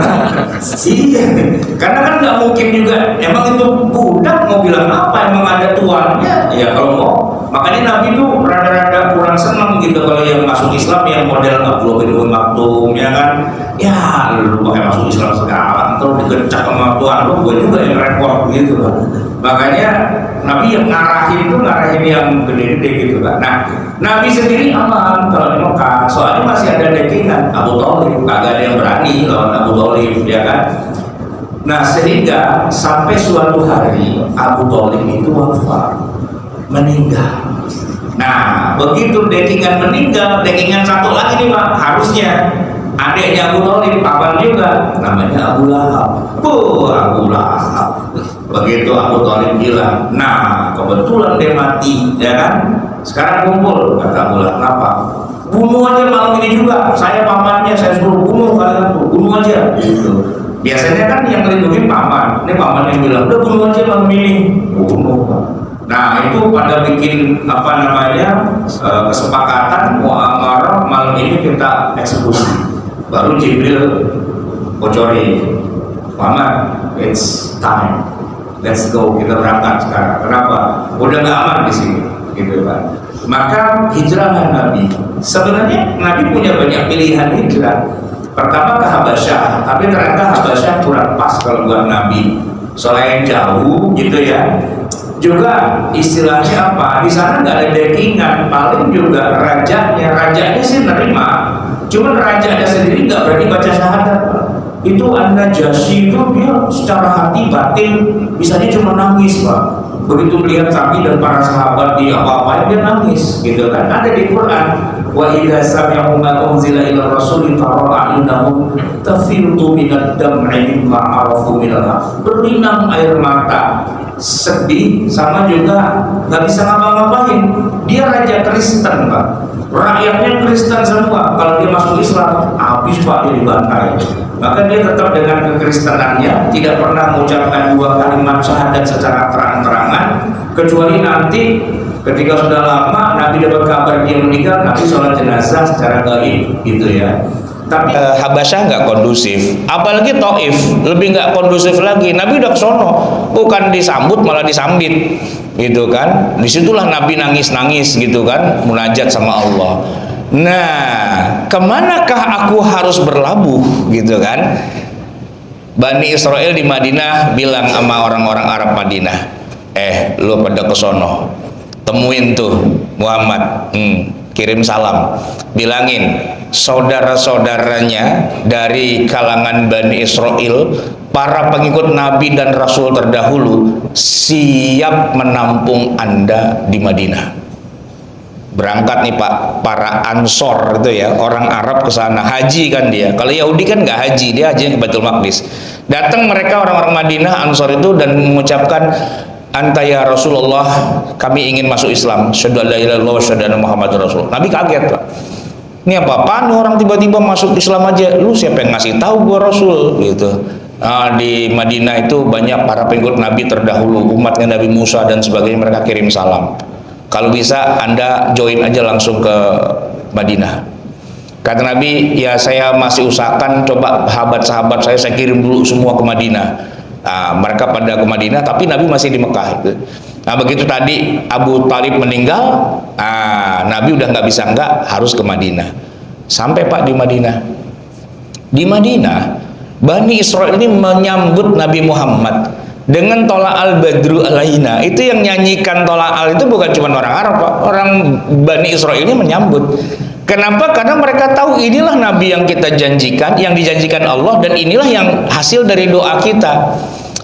[SPEAKER 1] Iya, karena kan nggak mungkin juga, emang itu budak mau bilang apa, emang ada tuannya ya kalau mau. Makanya Nabi tuh rada-rada kurang senang gitu kalau yang masuk Islam yang model Abdullah bin Umm Maktum ya kan. Ya lu pakai masuk Islam sekarang terus dikecak sama tuan lu, gue juga yang repot gitu Pak. Makanya Nabi yang ngarahin yang gede-gede gitu kan. Nah, Nabi sendiri aman kalau di Mekah, soalnya masih ada backingan Abu Thalib, kagak ada yang berani lawan Abu Thalib ya kan. Nah, sehingga sampai suatu hari Abu Thalib itu wafat, meninggal. Nah, begitu backingan meninggal, backingan satu lagi nih Pak, harusnya adiknya Abu Thalib, papan juga, namanya Abu Lahab. Abu Lahab. Begitu Abu Thalib bilang, nah kebetulan dia mati, ya kan? Sekarang kumpul, kata Abu Lahab, kenapa? Bunuh aja malam ini juga, saya pamannya, saya suruh bunuh kalian tuh, bunuh aja. Gitu. Biasanya kan yang melindungi paman, ini paman yang bilang, udah bunuh aja malam ini, bunuh. Nah itu pada bikin apa namanya kesepakatan muamarah malam ini kita eksekusi. Baru Jibril bocorin, Muhammad, it's time, let's go, kita berangkat sekarang. Kenapa? Udah nggak aman di sini, gitu kan? Maka hijrahlah Nabi. Sebenarnya Nabi punya banyak pilihan hijrah. Pertama ke Habasyah, tapi ternyata Habasyah kurang pas kalau buat Nabi. Soalnya jauh, gitu ya. Juga istilahnya apa? Di sana nggak ada backingan, paling juga rajanya sih nerima. Cuman rajanya sendiri nggak berani baca syahadat. Itu An-Najasyi itu dia secara hati batin bisanya cuma nangis Pak. Begitu melihat Nabi dan para sahabat di apa-apain dia nangis, gitu kan? Ada di Quran. Wa idza sami'u ma unzila ila rasulin tara a'yunahum tafidhu minad dam'i mimma arafu minal haqq. Berlinang air mata, sedih sama juga nggak bisa ngapa-ngapain. Dia raja Kristen Pak, rakyatnya Kristen semua. Kalau dia masuk Islam habis Pak, dia dibantai. Maka dia tetap dengan kekristenannya, tidak pernah mengucapkan 2 kalimat syahadat secara terang-terangan, kecuali nanti ketika sudah lama Nabi dapat kabar dia meninggal, Nabi sholat jenazah secara gaib gitu ya. Tapi
[SPEAKER 3] Habasyah nggak kondusif, apalagi Taif lebih nggak kondusif lagi. Nabi udah kesono, bukan disambut malah disambit, gitu kan? Disitulah Nabi nangis-nangis gitu kan, munajat sama Allah. Nah, kemanakah aku harus berlabuh, gitu kan? Bani Israel di Madinah bilang sama orang-orang Arab Madinah, lu pada kesono, temuin tuh Muhammad, kirim salam, bilangin saudara-saudaranya dari kalangan Bani Israel, para pengikut Nabi dan Rasul terdahulu siap menampung Anda di Madinah. Berangkat nih Pak, para Ansor itu ya, orang Arab ke sana, haji kan dia. Kalau Yahudi kan nggak haji, dia haji ke Baitul Maqdis. Datang mereka orang-orang Madinah Ansor itu dan mengucapkan, anta ya Rasulullah, kami ingin masuk Islam. Syahadu an la ilaha illallah wa syahadu anna Muhammadar Rasul. Nabi kaget Pak. Ini apa-apaan nih orang tiba-tiba masuk Islam aja? Lu siapa yang ngasih tahu gua Rasul gitu. Di Madinah itu banyak para pengikut Nabi terdahulu, umatnya Nabi Musa dan sebagainya, mereka kirim salam. Kalau bisa Anda join aja langsung ke Madinah. Kata Nabi, ya saya masih usahakan coba sahabat-sahabat saya kirim dulu semua ke Madinah. Mereka pada ke Madinah, tapi Nabi masih di Mekah. Nah begitu tadi Abu Thalib meninggal, Nabi udah nggak bisa harus ke Madinah. Sampai Pak di Madinah. Di Madinah, Bani Israel ini menyambut Nabi Muhammad dengan tola al-badru alaina. Itu yang nyanyikan tola al itu bukan cuma orang Arab Pak, orang Bani Israel ini menyambut. Kenapa? Karena mereka tahu inilah Nabi yang kita janjikan, yang dijanjikan Allah, dan inilah yang hasil dari doa kita.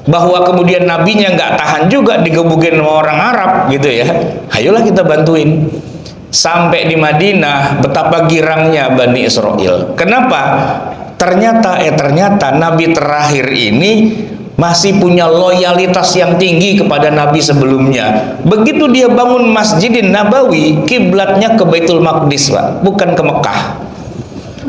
[SPEAKER 3] Bahwa kemudian nabinya nggak tahan juga digebukin sama orang Arab gitu ya. Ayolah kita bantuin. Sampai di Madinah, betapa girangnya Bani Israel. Kenapa? Ternyata Nabi terakhir ini masih punya loyalitas yang tinggi kepada Nabi sebelumnya. Begitu dia bangun Masjidin Nabawi, kiblatnya ke Baitul Maqdis Pak, bukan ke Mekah.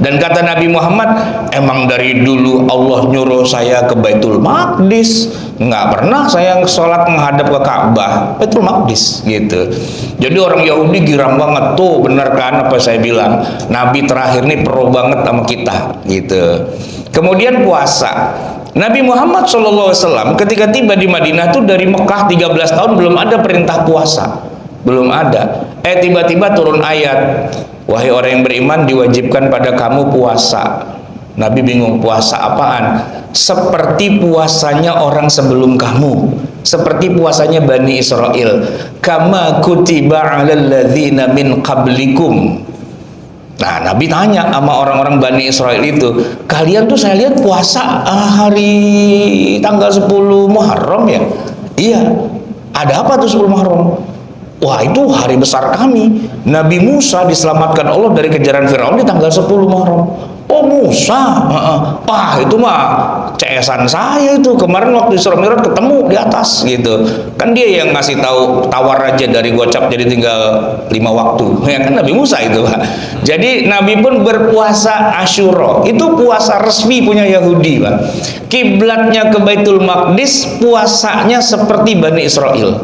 [SPEAKER 3] Dan kata Nabi Muhammad, emang dari dulu Allah nyuruh saya ke Baitul Maqdis, nggak pernah saya sholat menghadap ke Ka'bah, Baitul Maqdis gitu. Jadi orang Yahudi girang banget, tuh bener kan apa saya bilang, Nabi terakhir nih pro banget sama kita gitu. Kemudian puasa, Nabi Muhammad SAW ketika tiba di Madinah tuh dari Mekah 13 tahun belum ada perintah puasa, belum ada. Tiba-tiba turun ayat, wahai orang yang beriman, diwajibkan pada kamu puasa. Nabi bingung, puasa apaan? Seperti puasanya orang sebelum kamu, seperti puasanya Bani Israel. Kama kutiba 'alal ladzina min qablikum. Nah, Nabi tanya sama orang-orang Bani Israel itu, kalian tuh saya lihat puasa hari tanggal 10 Muharram ya? Iya. Ada apa tuh 10 Muharram? Wah, itu hari besar kami. Nabi Musa diselamatkan Allah dari kejaran Firaun di tanggal 10 Muharram. Oh, Musa. Wah, itu mah CS-an saya itu. Kemarin waktu Isra Mi'raj ketemu di atas gitu. Kan dia yang ngasih tahu, tawar aja dari gocap jadi tinggal 5 waktu. Ya kan Nabi Musa itu, Pak. Jadi Nabi pun berpuasa Asyura. Itu puasa resmi punya Yahudi, Pak. Kiblatnya ke Baitul Maqdis, puasanya seperti Bani Israel.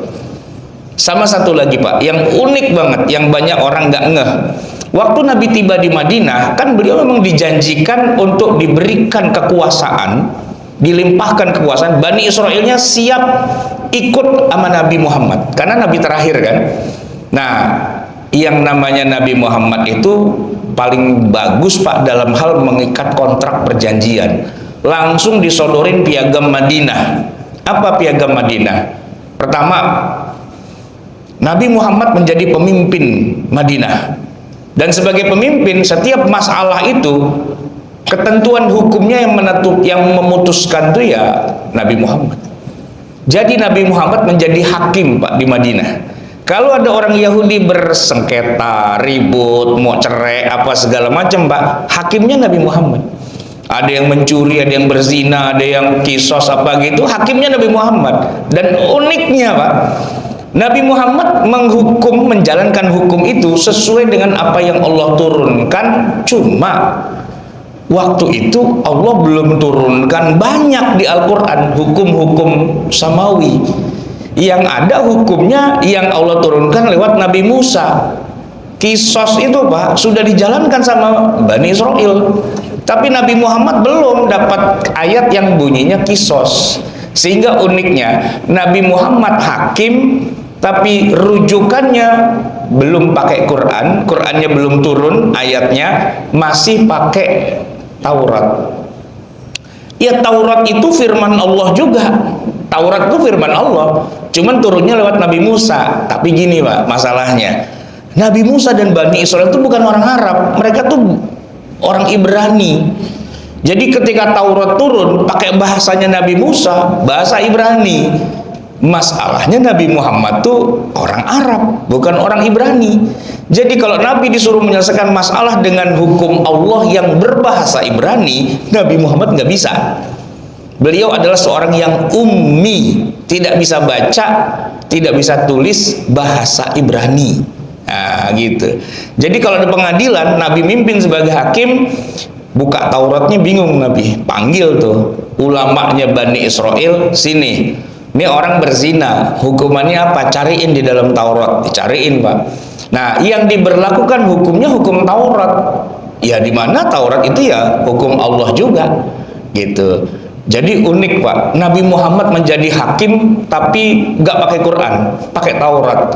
[SPEAKER 3] Sama satu lagi Pak, yang unik banget, yang banyak orang nggak ngeh. Waktu Nabi tiba di Madinah, kan beliau memang dijanjikan untuk diberikan kekuasaan, dilimpahkan kekuasaan. Bani Israelnya siap ikut sama Nabi Muhammad, karena Nabi terakhir kan. Nah, yang namanya Nabi Muhammad itu paling bagus Pak dalam hal mengikat kontrak perjanjian. Langsung disodorin piagam Madinah. Apa piagam Madinah? Pertama, Nabi Muhammad menjadi pemimpin Madinah, dan sebagai pemimpin setiap masalah itu ketentuan hukumnya yang memutuskan itu ya Nabi Muhammad. Jadi Nabi Muhammad menjadi hakim Pak di Madinah. Kalau ada orang Yahudi bersengketa, ribut, mau cerai apa segala macam Pak, hakimnya Nabi Muhammad. Ada yang mencuri, ada yang berzina, ada yang kisos apa gitu, hakimnya Nabi Muhammad. Dan uniknya Pak, Nabi Muhammad menghukum, menjalankan hukum itu sesuai dengan apa yang Allah turunkan. Cuma waktu itu Allah belum turunkan banyak di Al-Quran hukum-hukum samawi. Yang ada hukumnya yang Allah turunkan lewat Nabi Musa. Kisos itu Pak sudah dijalankan sama Bani Israel, tapi Nabi Muhammad belum dapat ayat yang bunyinya kisos. Sehingga uniknya Nabi Muhammad hakim, tapi rujukannya belum pakai Quran, Qurannya belum turun ayatnya, masih pakai Taurat. Ya Taurat itu firman Allah juga. Taurat itu firman Allah, cuman turunnya lewat Nabi Musa. Tapi gini Pak, masalahnya Nabi Musa dan Bani Israel itu bukan orang Arab, mereka tuh orang Ibrani. Jadi ketika Taurat turun pakai bahasanya Nabi Musa, bahasa Ibrani. Masalahnya Nabi Muhammad tuh orang Arab, bukan orang Ibrani. Jadi kalau Nabi disuruh menyelesaikan masalah dengan hukum Allah yang berbahasa Ibrani, Nabi Muhammad nggak bisa. Beliau adalah seorang yang ummi, tidak bisa baca, tidak bisa tulis bahasa Ibrani. Nah, gitu. Jadi kalau ada pengadilan, Nabi mimpin sebagai hakim, buka Tauratnya bingung Nabi, panggil tuh ulamanya Bani Israel, sini. Ini orang berzina, hukumannya apa? Cariin di dalam Taurat, dicariin Pak. Nah, yang diberlakukan hukumnya hukum Taurat. Ya di mana Taurat itu ya hukum Allah juga, gitu. Jadi unik Pak, Nabi Muhammad menjadi hakim tapi nggak pakai Quran, pakai Taurat.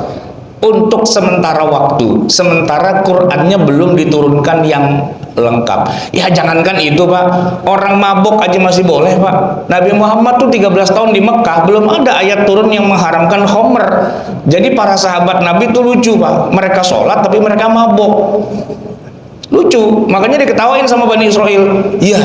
[SPEAKER 3] Untuk sementara waktu, sementara Qurannya belum diturunkan yang lengkap. Ya jangankan itu Pak, orang mabok aja masih boleh Pak. Nabi Muhammad tuh 13 tahun di Mekah, belum ada ayat turun yang mengharamkan khamr. Jadi para sahabat Nabi tuh lucu Pak, mereka sholat tapi mereka mabok. Lucu, makanya diketawain sama Bani Israel. Iya,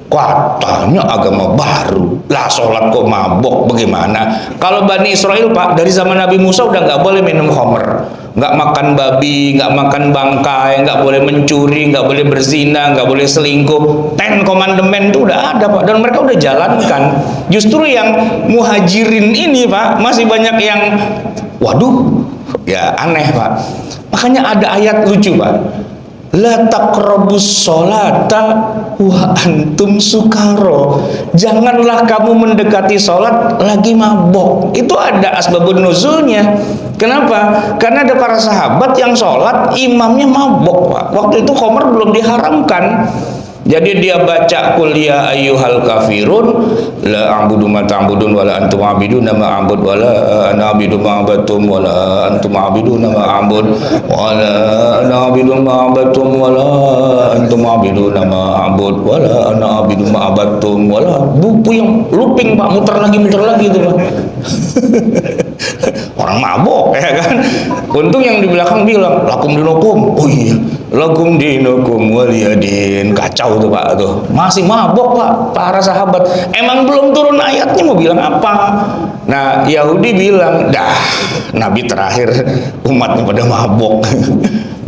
[SPEAKER 3] katanya agama baru lah, sholat kok mabok, bagaimana? Kalau Bani Israel Pak, dari zaman Nabi Musa udah nggak boleh minum khamr, nggak makan babi, nggak makan bangkai, nggak boleh mencuri, nggak boleh berzina, nggak boleh selingkuh. 10 commandment itu udah ada Pak, dan mereka udah jalankan. Justru yang muhajirin ini Pak, masih banyak yang waduh, ya aneh Pak. Makanya ada ayat lucu Pak, La taqrabus sholata wa antum sukaro. Janganlah kamu mendekati sholat lagi mabok. Itu ada asbabun nuzulnya. Kenapa? Karena ada para sahabat yang sholat imamnya mabok, Pak. Waktu itu khamr belum diharamkan. Jadi dia baca qul ya ayyuhal kafirun la a'budu ma ta'budun wa la antum a'biduna ma a'bud wa la ana a'budu ma abattum wa la antum a'biduna ma a'bud wa la ana a'budu ma abattum wa la antum a'biduna ma a'bud wa la ana a'budu ma abattum wa la buku yang looping Pak, muter lagi itu Pak. Orang mabok ya kan. Untung yang di belakang bilang lakum dinukum. Oh iya, lakum dinukum waliyadin. Kacau tuh Pak tuh. Masih mabok Pak para sahabat. Emang belum turun ayatnya mau bilang apa? Nah, Yahudi bilang, "Dah, Nabi terakhir umatnya pada mabok."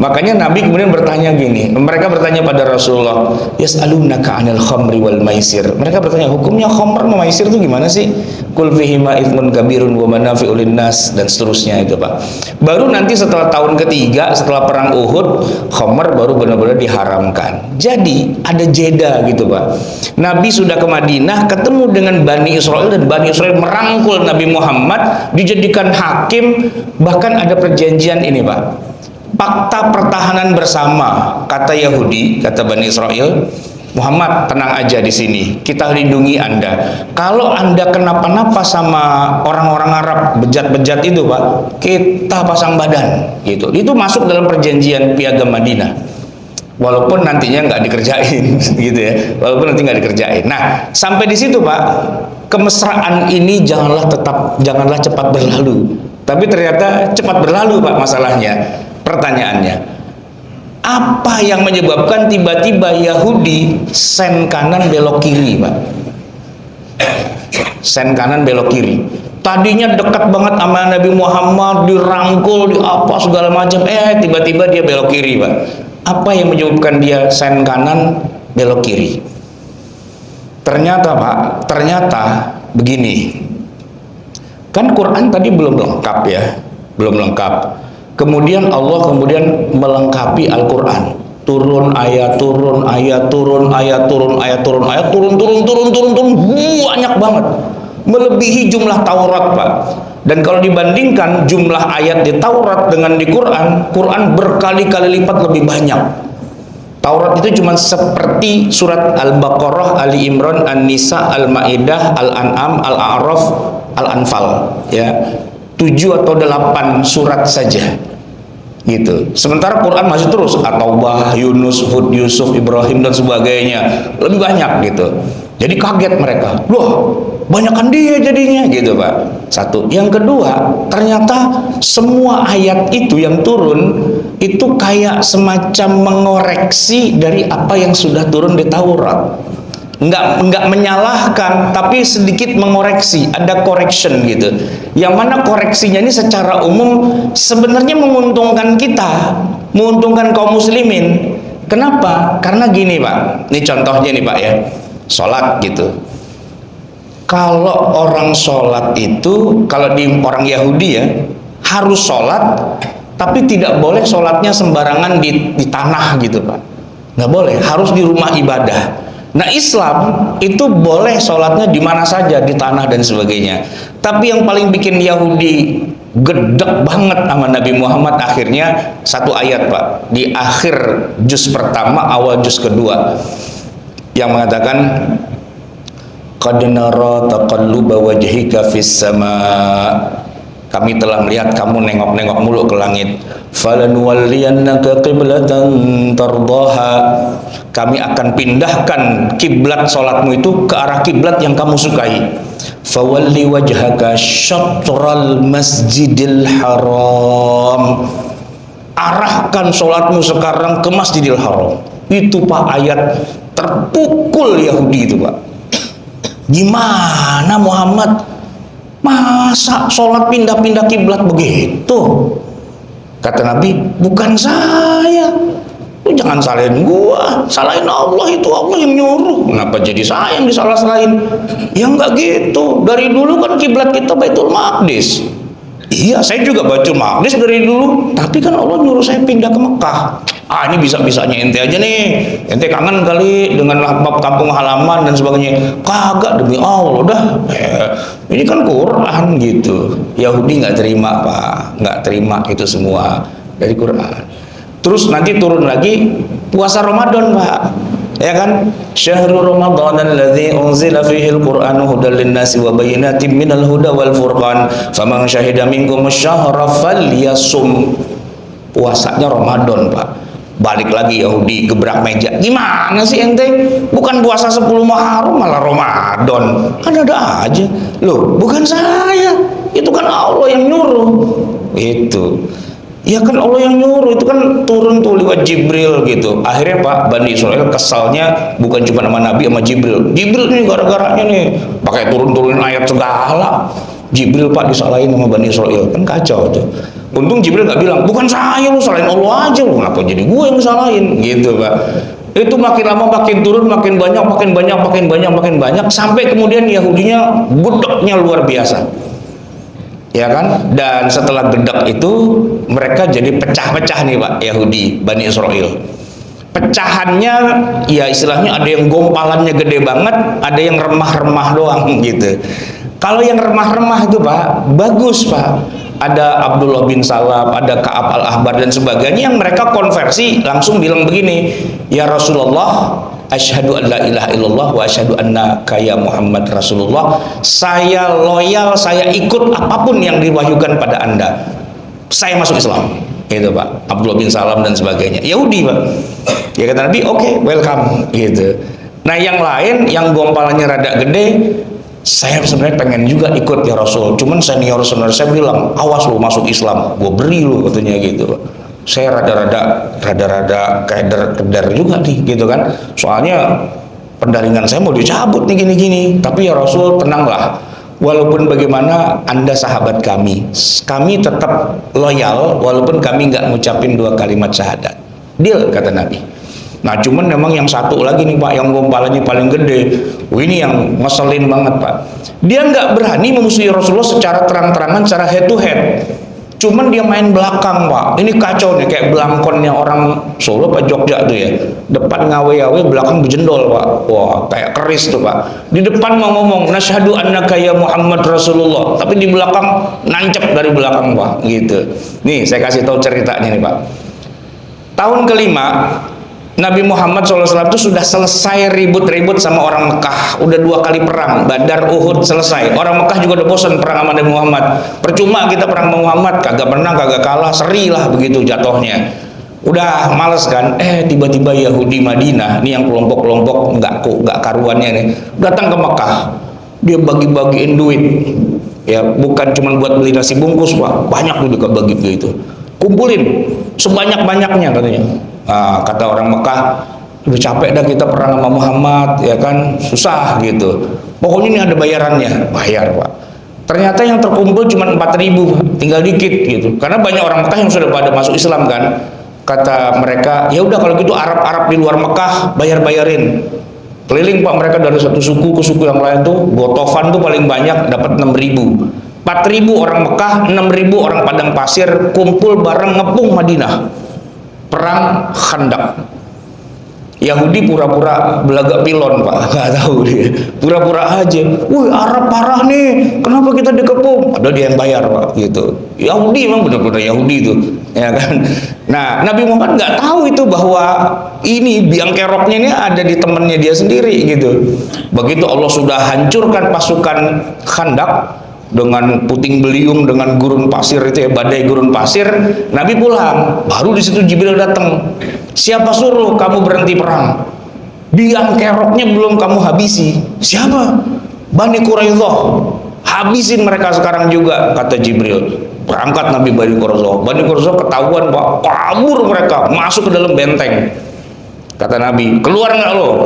[SPEAKER 3] Makanya Nabi kemudian bertanya gini, mereka bertanya pada Rasulullah, yas'alunaka 'anil khamri wal maisir. Mereka bertanya, hukumnya khamr sama maisir itu gimana sih? Qul fihima itsmun kabirun wa manafi'u linnas, dan seterusnya itu Pak. Baru nanti setelah tahun ketiga, setelah perang Uhud, khamr baru benar-benar diharamkan. Jadi ada jeda gitu Pak. Nabi sudah ke Madinah, ketemu dengan Bani Israel, dan Bani Israel merangkul Nabi Muhammad, dijadikan hakim, bahkan ada perjanjian ini Pak. Fakta pertahanan bersama, kata Yahudi, kata Bani Israel, Muhammad tenang aja di sini, kita lindungi Anda. Kalau Anda kenapa-napa sama orang-orang Arab bejat-bejat itu Pak, kita pasang badan gitu. Itu masuk dalam perjanjian Piagam Madinah. Walaupun nantinya nggak dikerjain gitu ya, walaupun nanti nggak dikerjain. Nah, sampai di situ Pak, kemesraan ini janganlah cepat berlalu. Tapi ternyata cepat berlalu Pak masalahnya. Pertanyaannya, apa yang menyebabkan tiba-tiba Yahudi sen kanan belok kiri Pak? Sen kanan belok kiri. Tadinya dekat banget sama Nabi Muhammad, dirangkul, di apa segala macam, tiba-tiba dia belok kiri Pak. Apa yang menyebabkan dia sen kanan belok kiri? Ternyata Pak, begini. Kan Quran tadi belum lengkap ya, belum lengkap. Kemudian Allah melengkapi Al-Quran, turun ayat, turun banyak banget, melebihi jumlah Taurat Pak. Dan kalau dibandingkan jumlah ayat di Taurat dengan di Quran, Quran berkali-kali lipat lebih banyak. Taurat itu cuma seperti surat Al-Baqarah, Ali Imran, An-Nisa, Al-Maidah, Al-An'am, Al-A'raf, Al-Anfal ya, 7 atau 8 surat saja gitu. Sementara Quran masih terus At-Taubah, Yunus, Hud, Yusuf, Ibrahim dan sebagainya, lebih banyak gitu. Jadi kaget mereka, loh banyakan dia jadinya gitu Pak. Satu. Yang kedua, ternyata semua ayat itu yang turun itu kayak semacam mengoreksi dari apa yang sudah turun di Taurat. Enggak menyalahkan, tapi sedikit mengoreksi, ada correction gitu. Yang mana koreksinya ini secara umum sebenarnya menguntungkan kita, menguntungkan kaum muslimin. Kenapa? Karena gini Pak, ini contohnya nih Pak ya, sholat gitu. Kalau orang sholat itu, kalau di orang Yahudi ya, harus sholat, tapi tidak boleh sholatnya sembarangan di tanah gitu Pak. Nggak boleh, harus di rumah ibadah. Nah Islam itu boleh sholatnya di mana saja, di tanah dan sebagainya. Tapi yang paling bikin Yahudi gedek banget sama Nabi Muhammad akhirnya satu ayat Pak, di akhir juz pertama awal juz kedua, yang mengatakan qad nara taqalluba wajhika fis sama, kami telah melihat kamu nengok-nengok mulu ke langit. Falanuwalliyannaka qiblatan tardaha, kami akan pindahkan kiblat salatmu itu ke arah kiblat yang kamu sukai. Fawalli wajhaka syatral masjidil haram, arahkan salatmu sekarang ke Masjidil Haram. Itu Pak ayat terpukul Yahudi itu Pak. Gimana Muhammad, masa sholat pindah-pindah kiblat begitu? Kata Nabi, bukan saya. Lu jangan salahin gua, salahin Allah, itu Allah yang nyuruh. Kenapa jadi saya yang disalah-salahin? Ya enggak gitu. Dari dulu kan kiblat kita Baitul Maqdis. Iya, saya juga Baitul Maqdis dari dulu. Tapi kan Allah nyuruh saya pindah ke Mekah. Ah, ini bisa-bisanya ente aja nih, ente kangen kali dengan kampung halaman dan sebagainya. Kagak, demi Allah dah, ini kan Quran gitu. Yahudi nggak terima Pak, nggak terima itu semua dari Quran. Terus nanti turun lagi puasa Ramadan Pak, ya kan? Syahrul Ramadan alladzi unzila fihi al-Qur'anu hudal lin-nasi wa bayyinatin minal huda wal furqan faman syahida minkum asy-syahra falyasum. Puasanya Ramadan Pak. Balik lagi Yahudi gebrak meja. Gimana sih ente? Bukan puasa 10 Muharram malah Ramadan. Ada aja. Loh, bukan saya. Itu kan Allah yang nyuruh. Itu. Ya kan Allah yang nyuruh, itu kan turun tuh lewat Jibril gitu. Akhirnya Pak, Bani Israel kesalnya bukan cuma sama Nabi sama Jibril. Jibril nih gara-garanya nih pakai turun-turunin ayat segala. Jibril Pak disalahin sama Bani Israel, kan kacau tuh. Untung Jibril gak bilang, bukan saya, lu salahin Allah aja, lu kenapa jadi gue yang disalahin gitu Pak. Itu makin lama makin turun, makin banyak, sampai kemudian Yahudinya gudegnya luar biasa, ya kan? Dan setelah gedek itu mereka jadi pecah-pecah nih Pak, Yahudi, Bani Israel. Pecahannya ya istilahnya ada yang gompalannya gede banget, ada yang remah-remah doang gitu. Kalau yang remah-remah itu Pak, bagus Pak. Ada Abdullah bin Salam, ada Ka'ab al-Ahbar dan sebagainya yang mereka konversi langsung bilang begini, ya Rasulullah, asyhadu an la ilaha illallah wa asyhadu anna kaya Muhammad Rasulullah. Saya loyal, saya ikut apapun yang diwahyukan pada Anda. Saya masuk Islam. Gitu Pak. Abdullah bin Salam dan sebagainya. Yahudi Pak. Ya kata Nabi, oke, welcome gitu. Nah, yang lain yang gompalannya rada gede, saya sebenarnya pengen juga ikut ya Rasul, cuman senior saya bilang, awas lu masuk Islam, gue beri lu katanya gitu. Saya rada-rada keder juga nih gitu kan, soalnya pendaringan saya mau dicabut nih gini-gini. Tapi ya Rasul, tenanglah, walaupun bagaimana Anda sahabat kami tetap loyal walaupun kami nggak ngucapin 2 kalimat syahadat. Deal, kata Nabi. Nah, cuman memang yang satu lagi nih Pak, yang gompalannya paling gede. Ini yang ngeselin banget Pak. Dia nggak berani memusuhi Rasulullah secara terang-terangan, secara head to head. Cuman dia main belakang Pak. Ini kacau nih, kayak belangkonnya orang Solo Pak, Jogja tuh ya. Depan ngawe-ngawe, belakang bejendol Pak. Wah, kayak keris tuh Pak. Di depan mau ngomong nasyhadu annaka ya Muhammad Rasulullah, tapi di belakang nancep dari belakang Pak, gitu. Nih, saya kasih tahu ceritanya nih Pak. Tahun kelima Nabi Muhammad SAW itu sudah selesai ribut-ribut sama orang Mekah. Udah 2 kali perang, Badar, Uhud selesai. Orang Mekah juga udah bosan perang sama Nabi Muhammad. Percuma kita perang sama Muhammad, kagak menang, kagak kalah, seri lah begitu jatuhnya. Udah males kan? Tiba-tiba Yahudi Madinah, ini yang kelompok-kelompok nggak karuannya nih, datang ke Mekah. Dia bagi-bagiin duit. Ya, bukan cuma buat beli nasi bungkus Pak, banyak tuh dibagi gitu. Kumpulin sebanyak-banyaknya katanya. Nah, kata orang Mekah, udah capek dah kita perang sama Muhammad, ya kan, susah gitu. Pokoknya ini ada bayarannya, bayar Pak. Ternyata yang terkumpul cuma 4.000, tinggal dikit gitu. Karena banyak orang Mekah yang sudah pada masuk Islam kan. Kata mereka, ya udah kalau gitu Arab-Arab di luar Mekah bayar-bayarin. Keliling Pak mereka dari satu suku ke suku yang lain tuh, Gotofan tuh paling banyak dapat 6.000. 4.000 orang Mekah, 6.000 orang padang pasir kumpul bareng ngepung Madinah. Perang Khandak. Yahudi pura-pura belaga pilon Pak, nggak tahu dia, pura-pura aja. Wih, Arab parah nih, kenapa kita dikepung? Padahal dia yang bayar Pak, gitu. Yahudi memang benar-benar Yahudi itu, ya kan. Nah, Nabi Muhammad nggak tahu itu bahwa ini biang keroknya ini ada di temannya dia sendiri gitu. Begitu Allah sudah hancurkan pasukan Khandak dengan puting beliung, dengan gurun pasir itu ya, badai gurun pasir, Nabi pulang. Baru di situ Jibril datang. Siapa suruh kamu berhenti perang? Biang keroknya belum kamu habisi. Siapa? Bani Quraidah. Habisin mereka sekarang juga, kata Jibril. Berangkat Nabi Bani Quraidah. Bani Quraidah ketahuan Pak, kabur mereka, masuk ke dalam benteng. Kata Nabi, keluar nggak lo?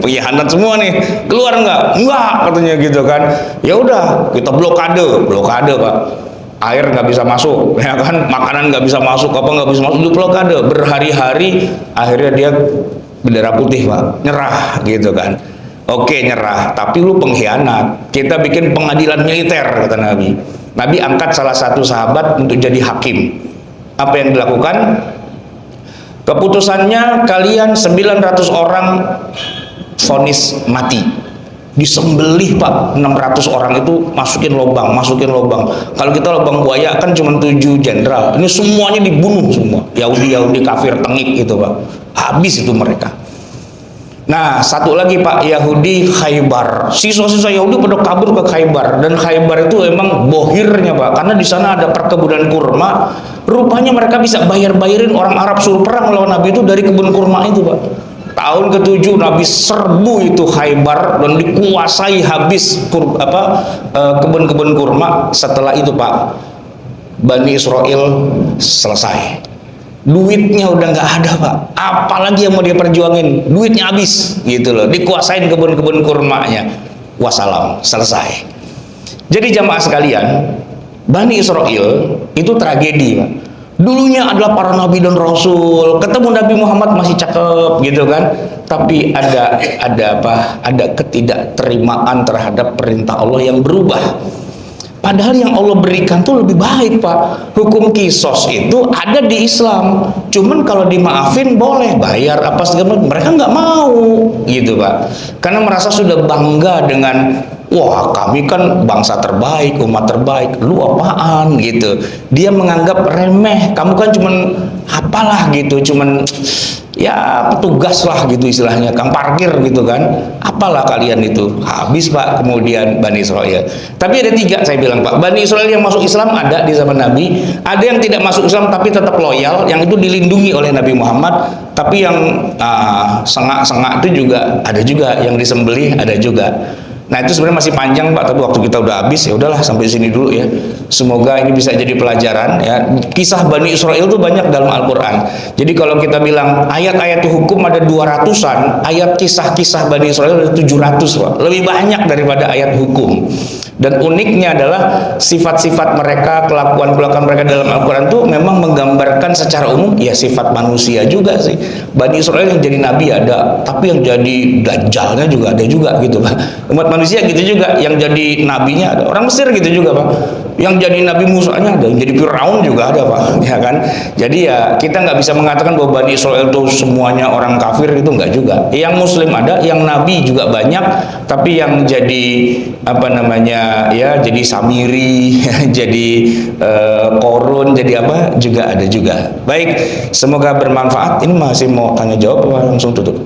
[SPEAKER 3] Pengkhianat semua nih, keluar nggak? Enggak, katanya gitu kan. Ya udah, kita blokade Pak. Air nggak bisa masuk, ya kan? Makanan nggak bisa masuk, apa nggak bisa masuk, itu blokade berhari-hari. Akhirnya dia bendera putih Pak, nyerah gitu kan. Oke, nyerah, tapi lu pengkhianat. Kita bikin pengadilan militer, kata Nabi. Nabi angkat salah satu sahabat untuk jadi hakim. Apa yang dilakukan? Keputusannya kalian 900 orang vonis mati. Disembelih Pak, 600 orang itu masukin lubang. Kalau kita lubang buaya kan cuma 7 jenderal, ini semuanya dibunuh semua. Yahudi kafir tengik itu Pak, habis itu mereka. Nah satu lagi Pak, Yahudi Khaybar, siswa-siswa Yahudi pada kabur ke Khaybar, dan Khaybar itu emang bohirnya Pak, karena di sana ada perkebunan kurma. Rupanya mereka bisa bayarin orang Arab suruh perang lawan Nabi itu dari kebun kurma itu Pak. Tahun ke-7 Nabi serbu itu Khaybar dan dikuasai habis kebun-kebun kurma. Setelah itu Pak, Bani Israel selesai. Duitnya udah nggak ada Pak. Apalagi yang mau dia perjuangin, duitnya habis gitu loh. Dikuasain kebun-kebun kurmanya. Wassalam, selesai. Jadi jamaah sekalian, Bani Israel itu tragedi Pak. Dulunya adalah para nabi dan rasul, ketemu Nabi Muhammad masih cakep gitu kan, tapi ada ketidakterimaan terhadap perintah Allah yang berubah. Padahal yang Allah berikan tuh lebih baik Pak. Hukum kisos itu ada di Islam, cuman kalau dimaafin boleh bayar apa segala, mereka nggak mau gitu Pak, karena merasa sudah bangga dengan, wah kami kan bangsa terbaik, umat terbaik, lu apaan gitu. Dia menganggap remeh, kamu kan cuman apalah gitu, cuman ya petugas lah gitu istilahnya, kang parkir gitu kan, apalah kalian itu. Habis Pak kemudian Bani Israel. Tapi ada 3 saya bilang Pak, Bani Israel yang masuk Islam ada di zaman Nabi, ada yang tidak masuk Islam tapi tetap loyal, yang itu dilindungi oleh Nabi Muhammad. Tapi yang sengak-sengak itu juga ada, juga yang disembelih ada juga. Nah itu sebenarnya masih panjang Pak, tapi waktu kita udah habis, ya udahlah sampai sini dulu ya. Semoga ini bisa jadi pelajaran ya. Kisah Bani Israel itu banyak dalam Al-Quran. Jadi kalau kita bilang ayat-ayat hukum ada 200-an, ayat kisah-kisah Bani Israel ada 700 Pak. Lebih banyak daripada ayat hukum. Dan uniknya adalah sifat-sifat mereka, kelakuan-kelakuan mereka dalam Al-Quran itu memang menggambarkan secara umum ya sifat manusia juga sih. Bani Israel yang jadi nabi ada, tapi yang jadi dajjalnya juga ada juga gitu Pak. Umat manusia gitu juga, yang jadi nabinya ada. Orang Mesir gitu juga Pak, yang jadi Nabi Musanya ada, yang jadi Fir'aun juga ada Pak, ya kan. Jadi ya kita nggak bisa mengatakan bahwa Bani Israel itu semuanya orang kafir, itu nggak juga. Yang Muslim ada, yang Nabi juga banyak, tapi yang jadi apa namanya ya, jadi Samiri, jadi Korun, jadi apa juga ada juga. Baik, semoga bermanfaat. Ini masih mau tanya jawab apa langsung tutup?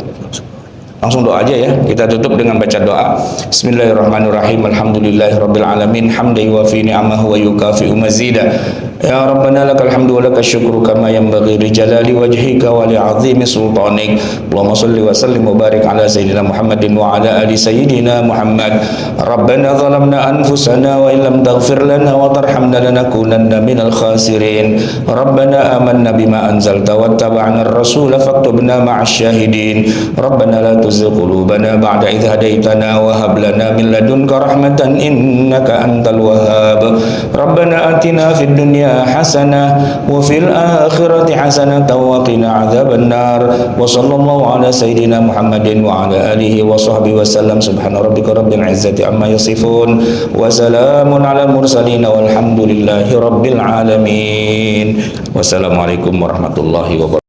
[SPEAKER 3] Langsung doa aja ya. Kita tutup dengan baca doa. Bismillahirrahmanirrahim. Alhamdulillahirabbil alamin. Hamdan yuwafi ni'amahu wa yukafi'u mazida. Ya Rabbana lakal hamdu wa lakal syukru kama yanbaghi li jalali wajhika wa li 'azimi sultanik. Allahumma shalli wa sallim wa barik ala sayyidina Muhammadin wa ala ali sayyidina Muhammad. Rabbana zalamna anfusana wa illam taghfir lana wa tarhamna lanakunanna minal khasirin. Rabbana amanna bima anzalta wattaba'na ar-rasula faktubna ma'asy syahidin. Rabbana la tuzigh qulubana ba'da idh hadaitana wa hab lana min ladunka rahmatan innaka antal wahhab. Rabbana atina fid dunya hasanah wa fil akhirati hasanah wa qina adzaban nar. Wa sallallahu ala sayyidina Muhammadin wa ala alihi wa sahbihi wa sallam. Subhana rabbika rabbil izzati amma yasifun wa salamun ala mursalin walhamdulillahi rabbil alamin. Wassalamualaikum warahmatullahi wabarakatuh.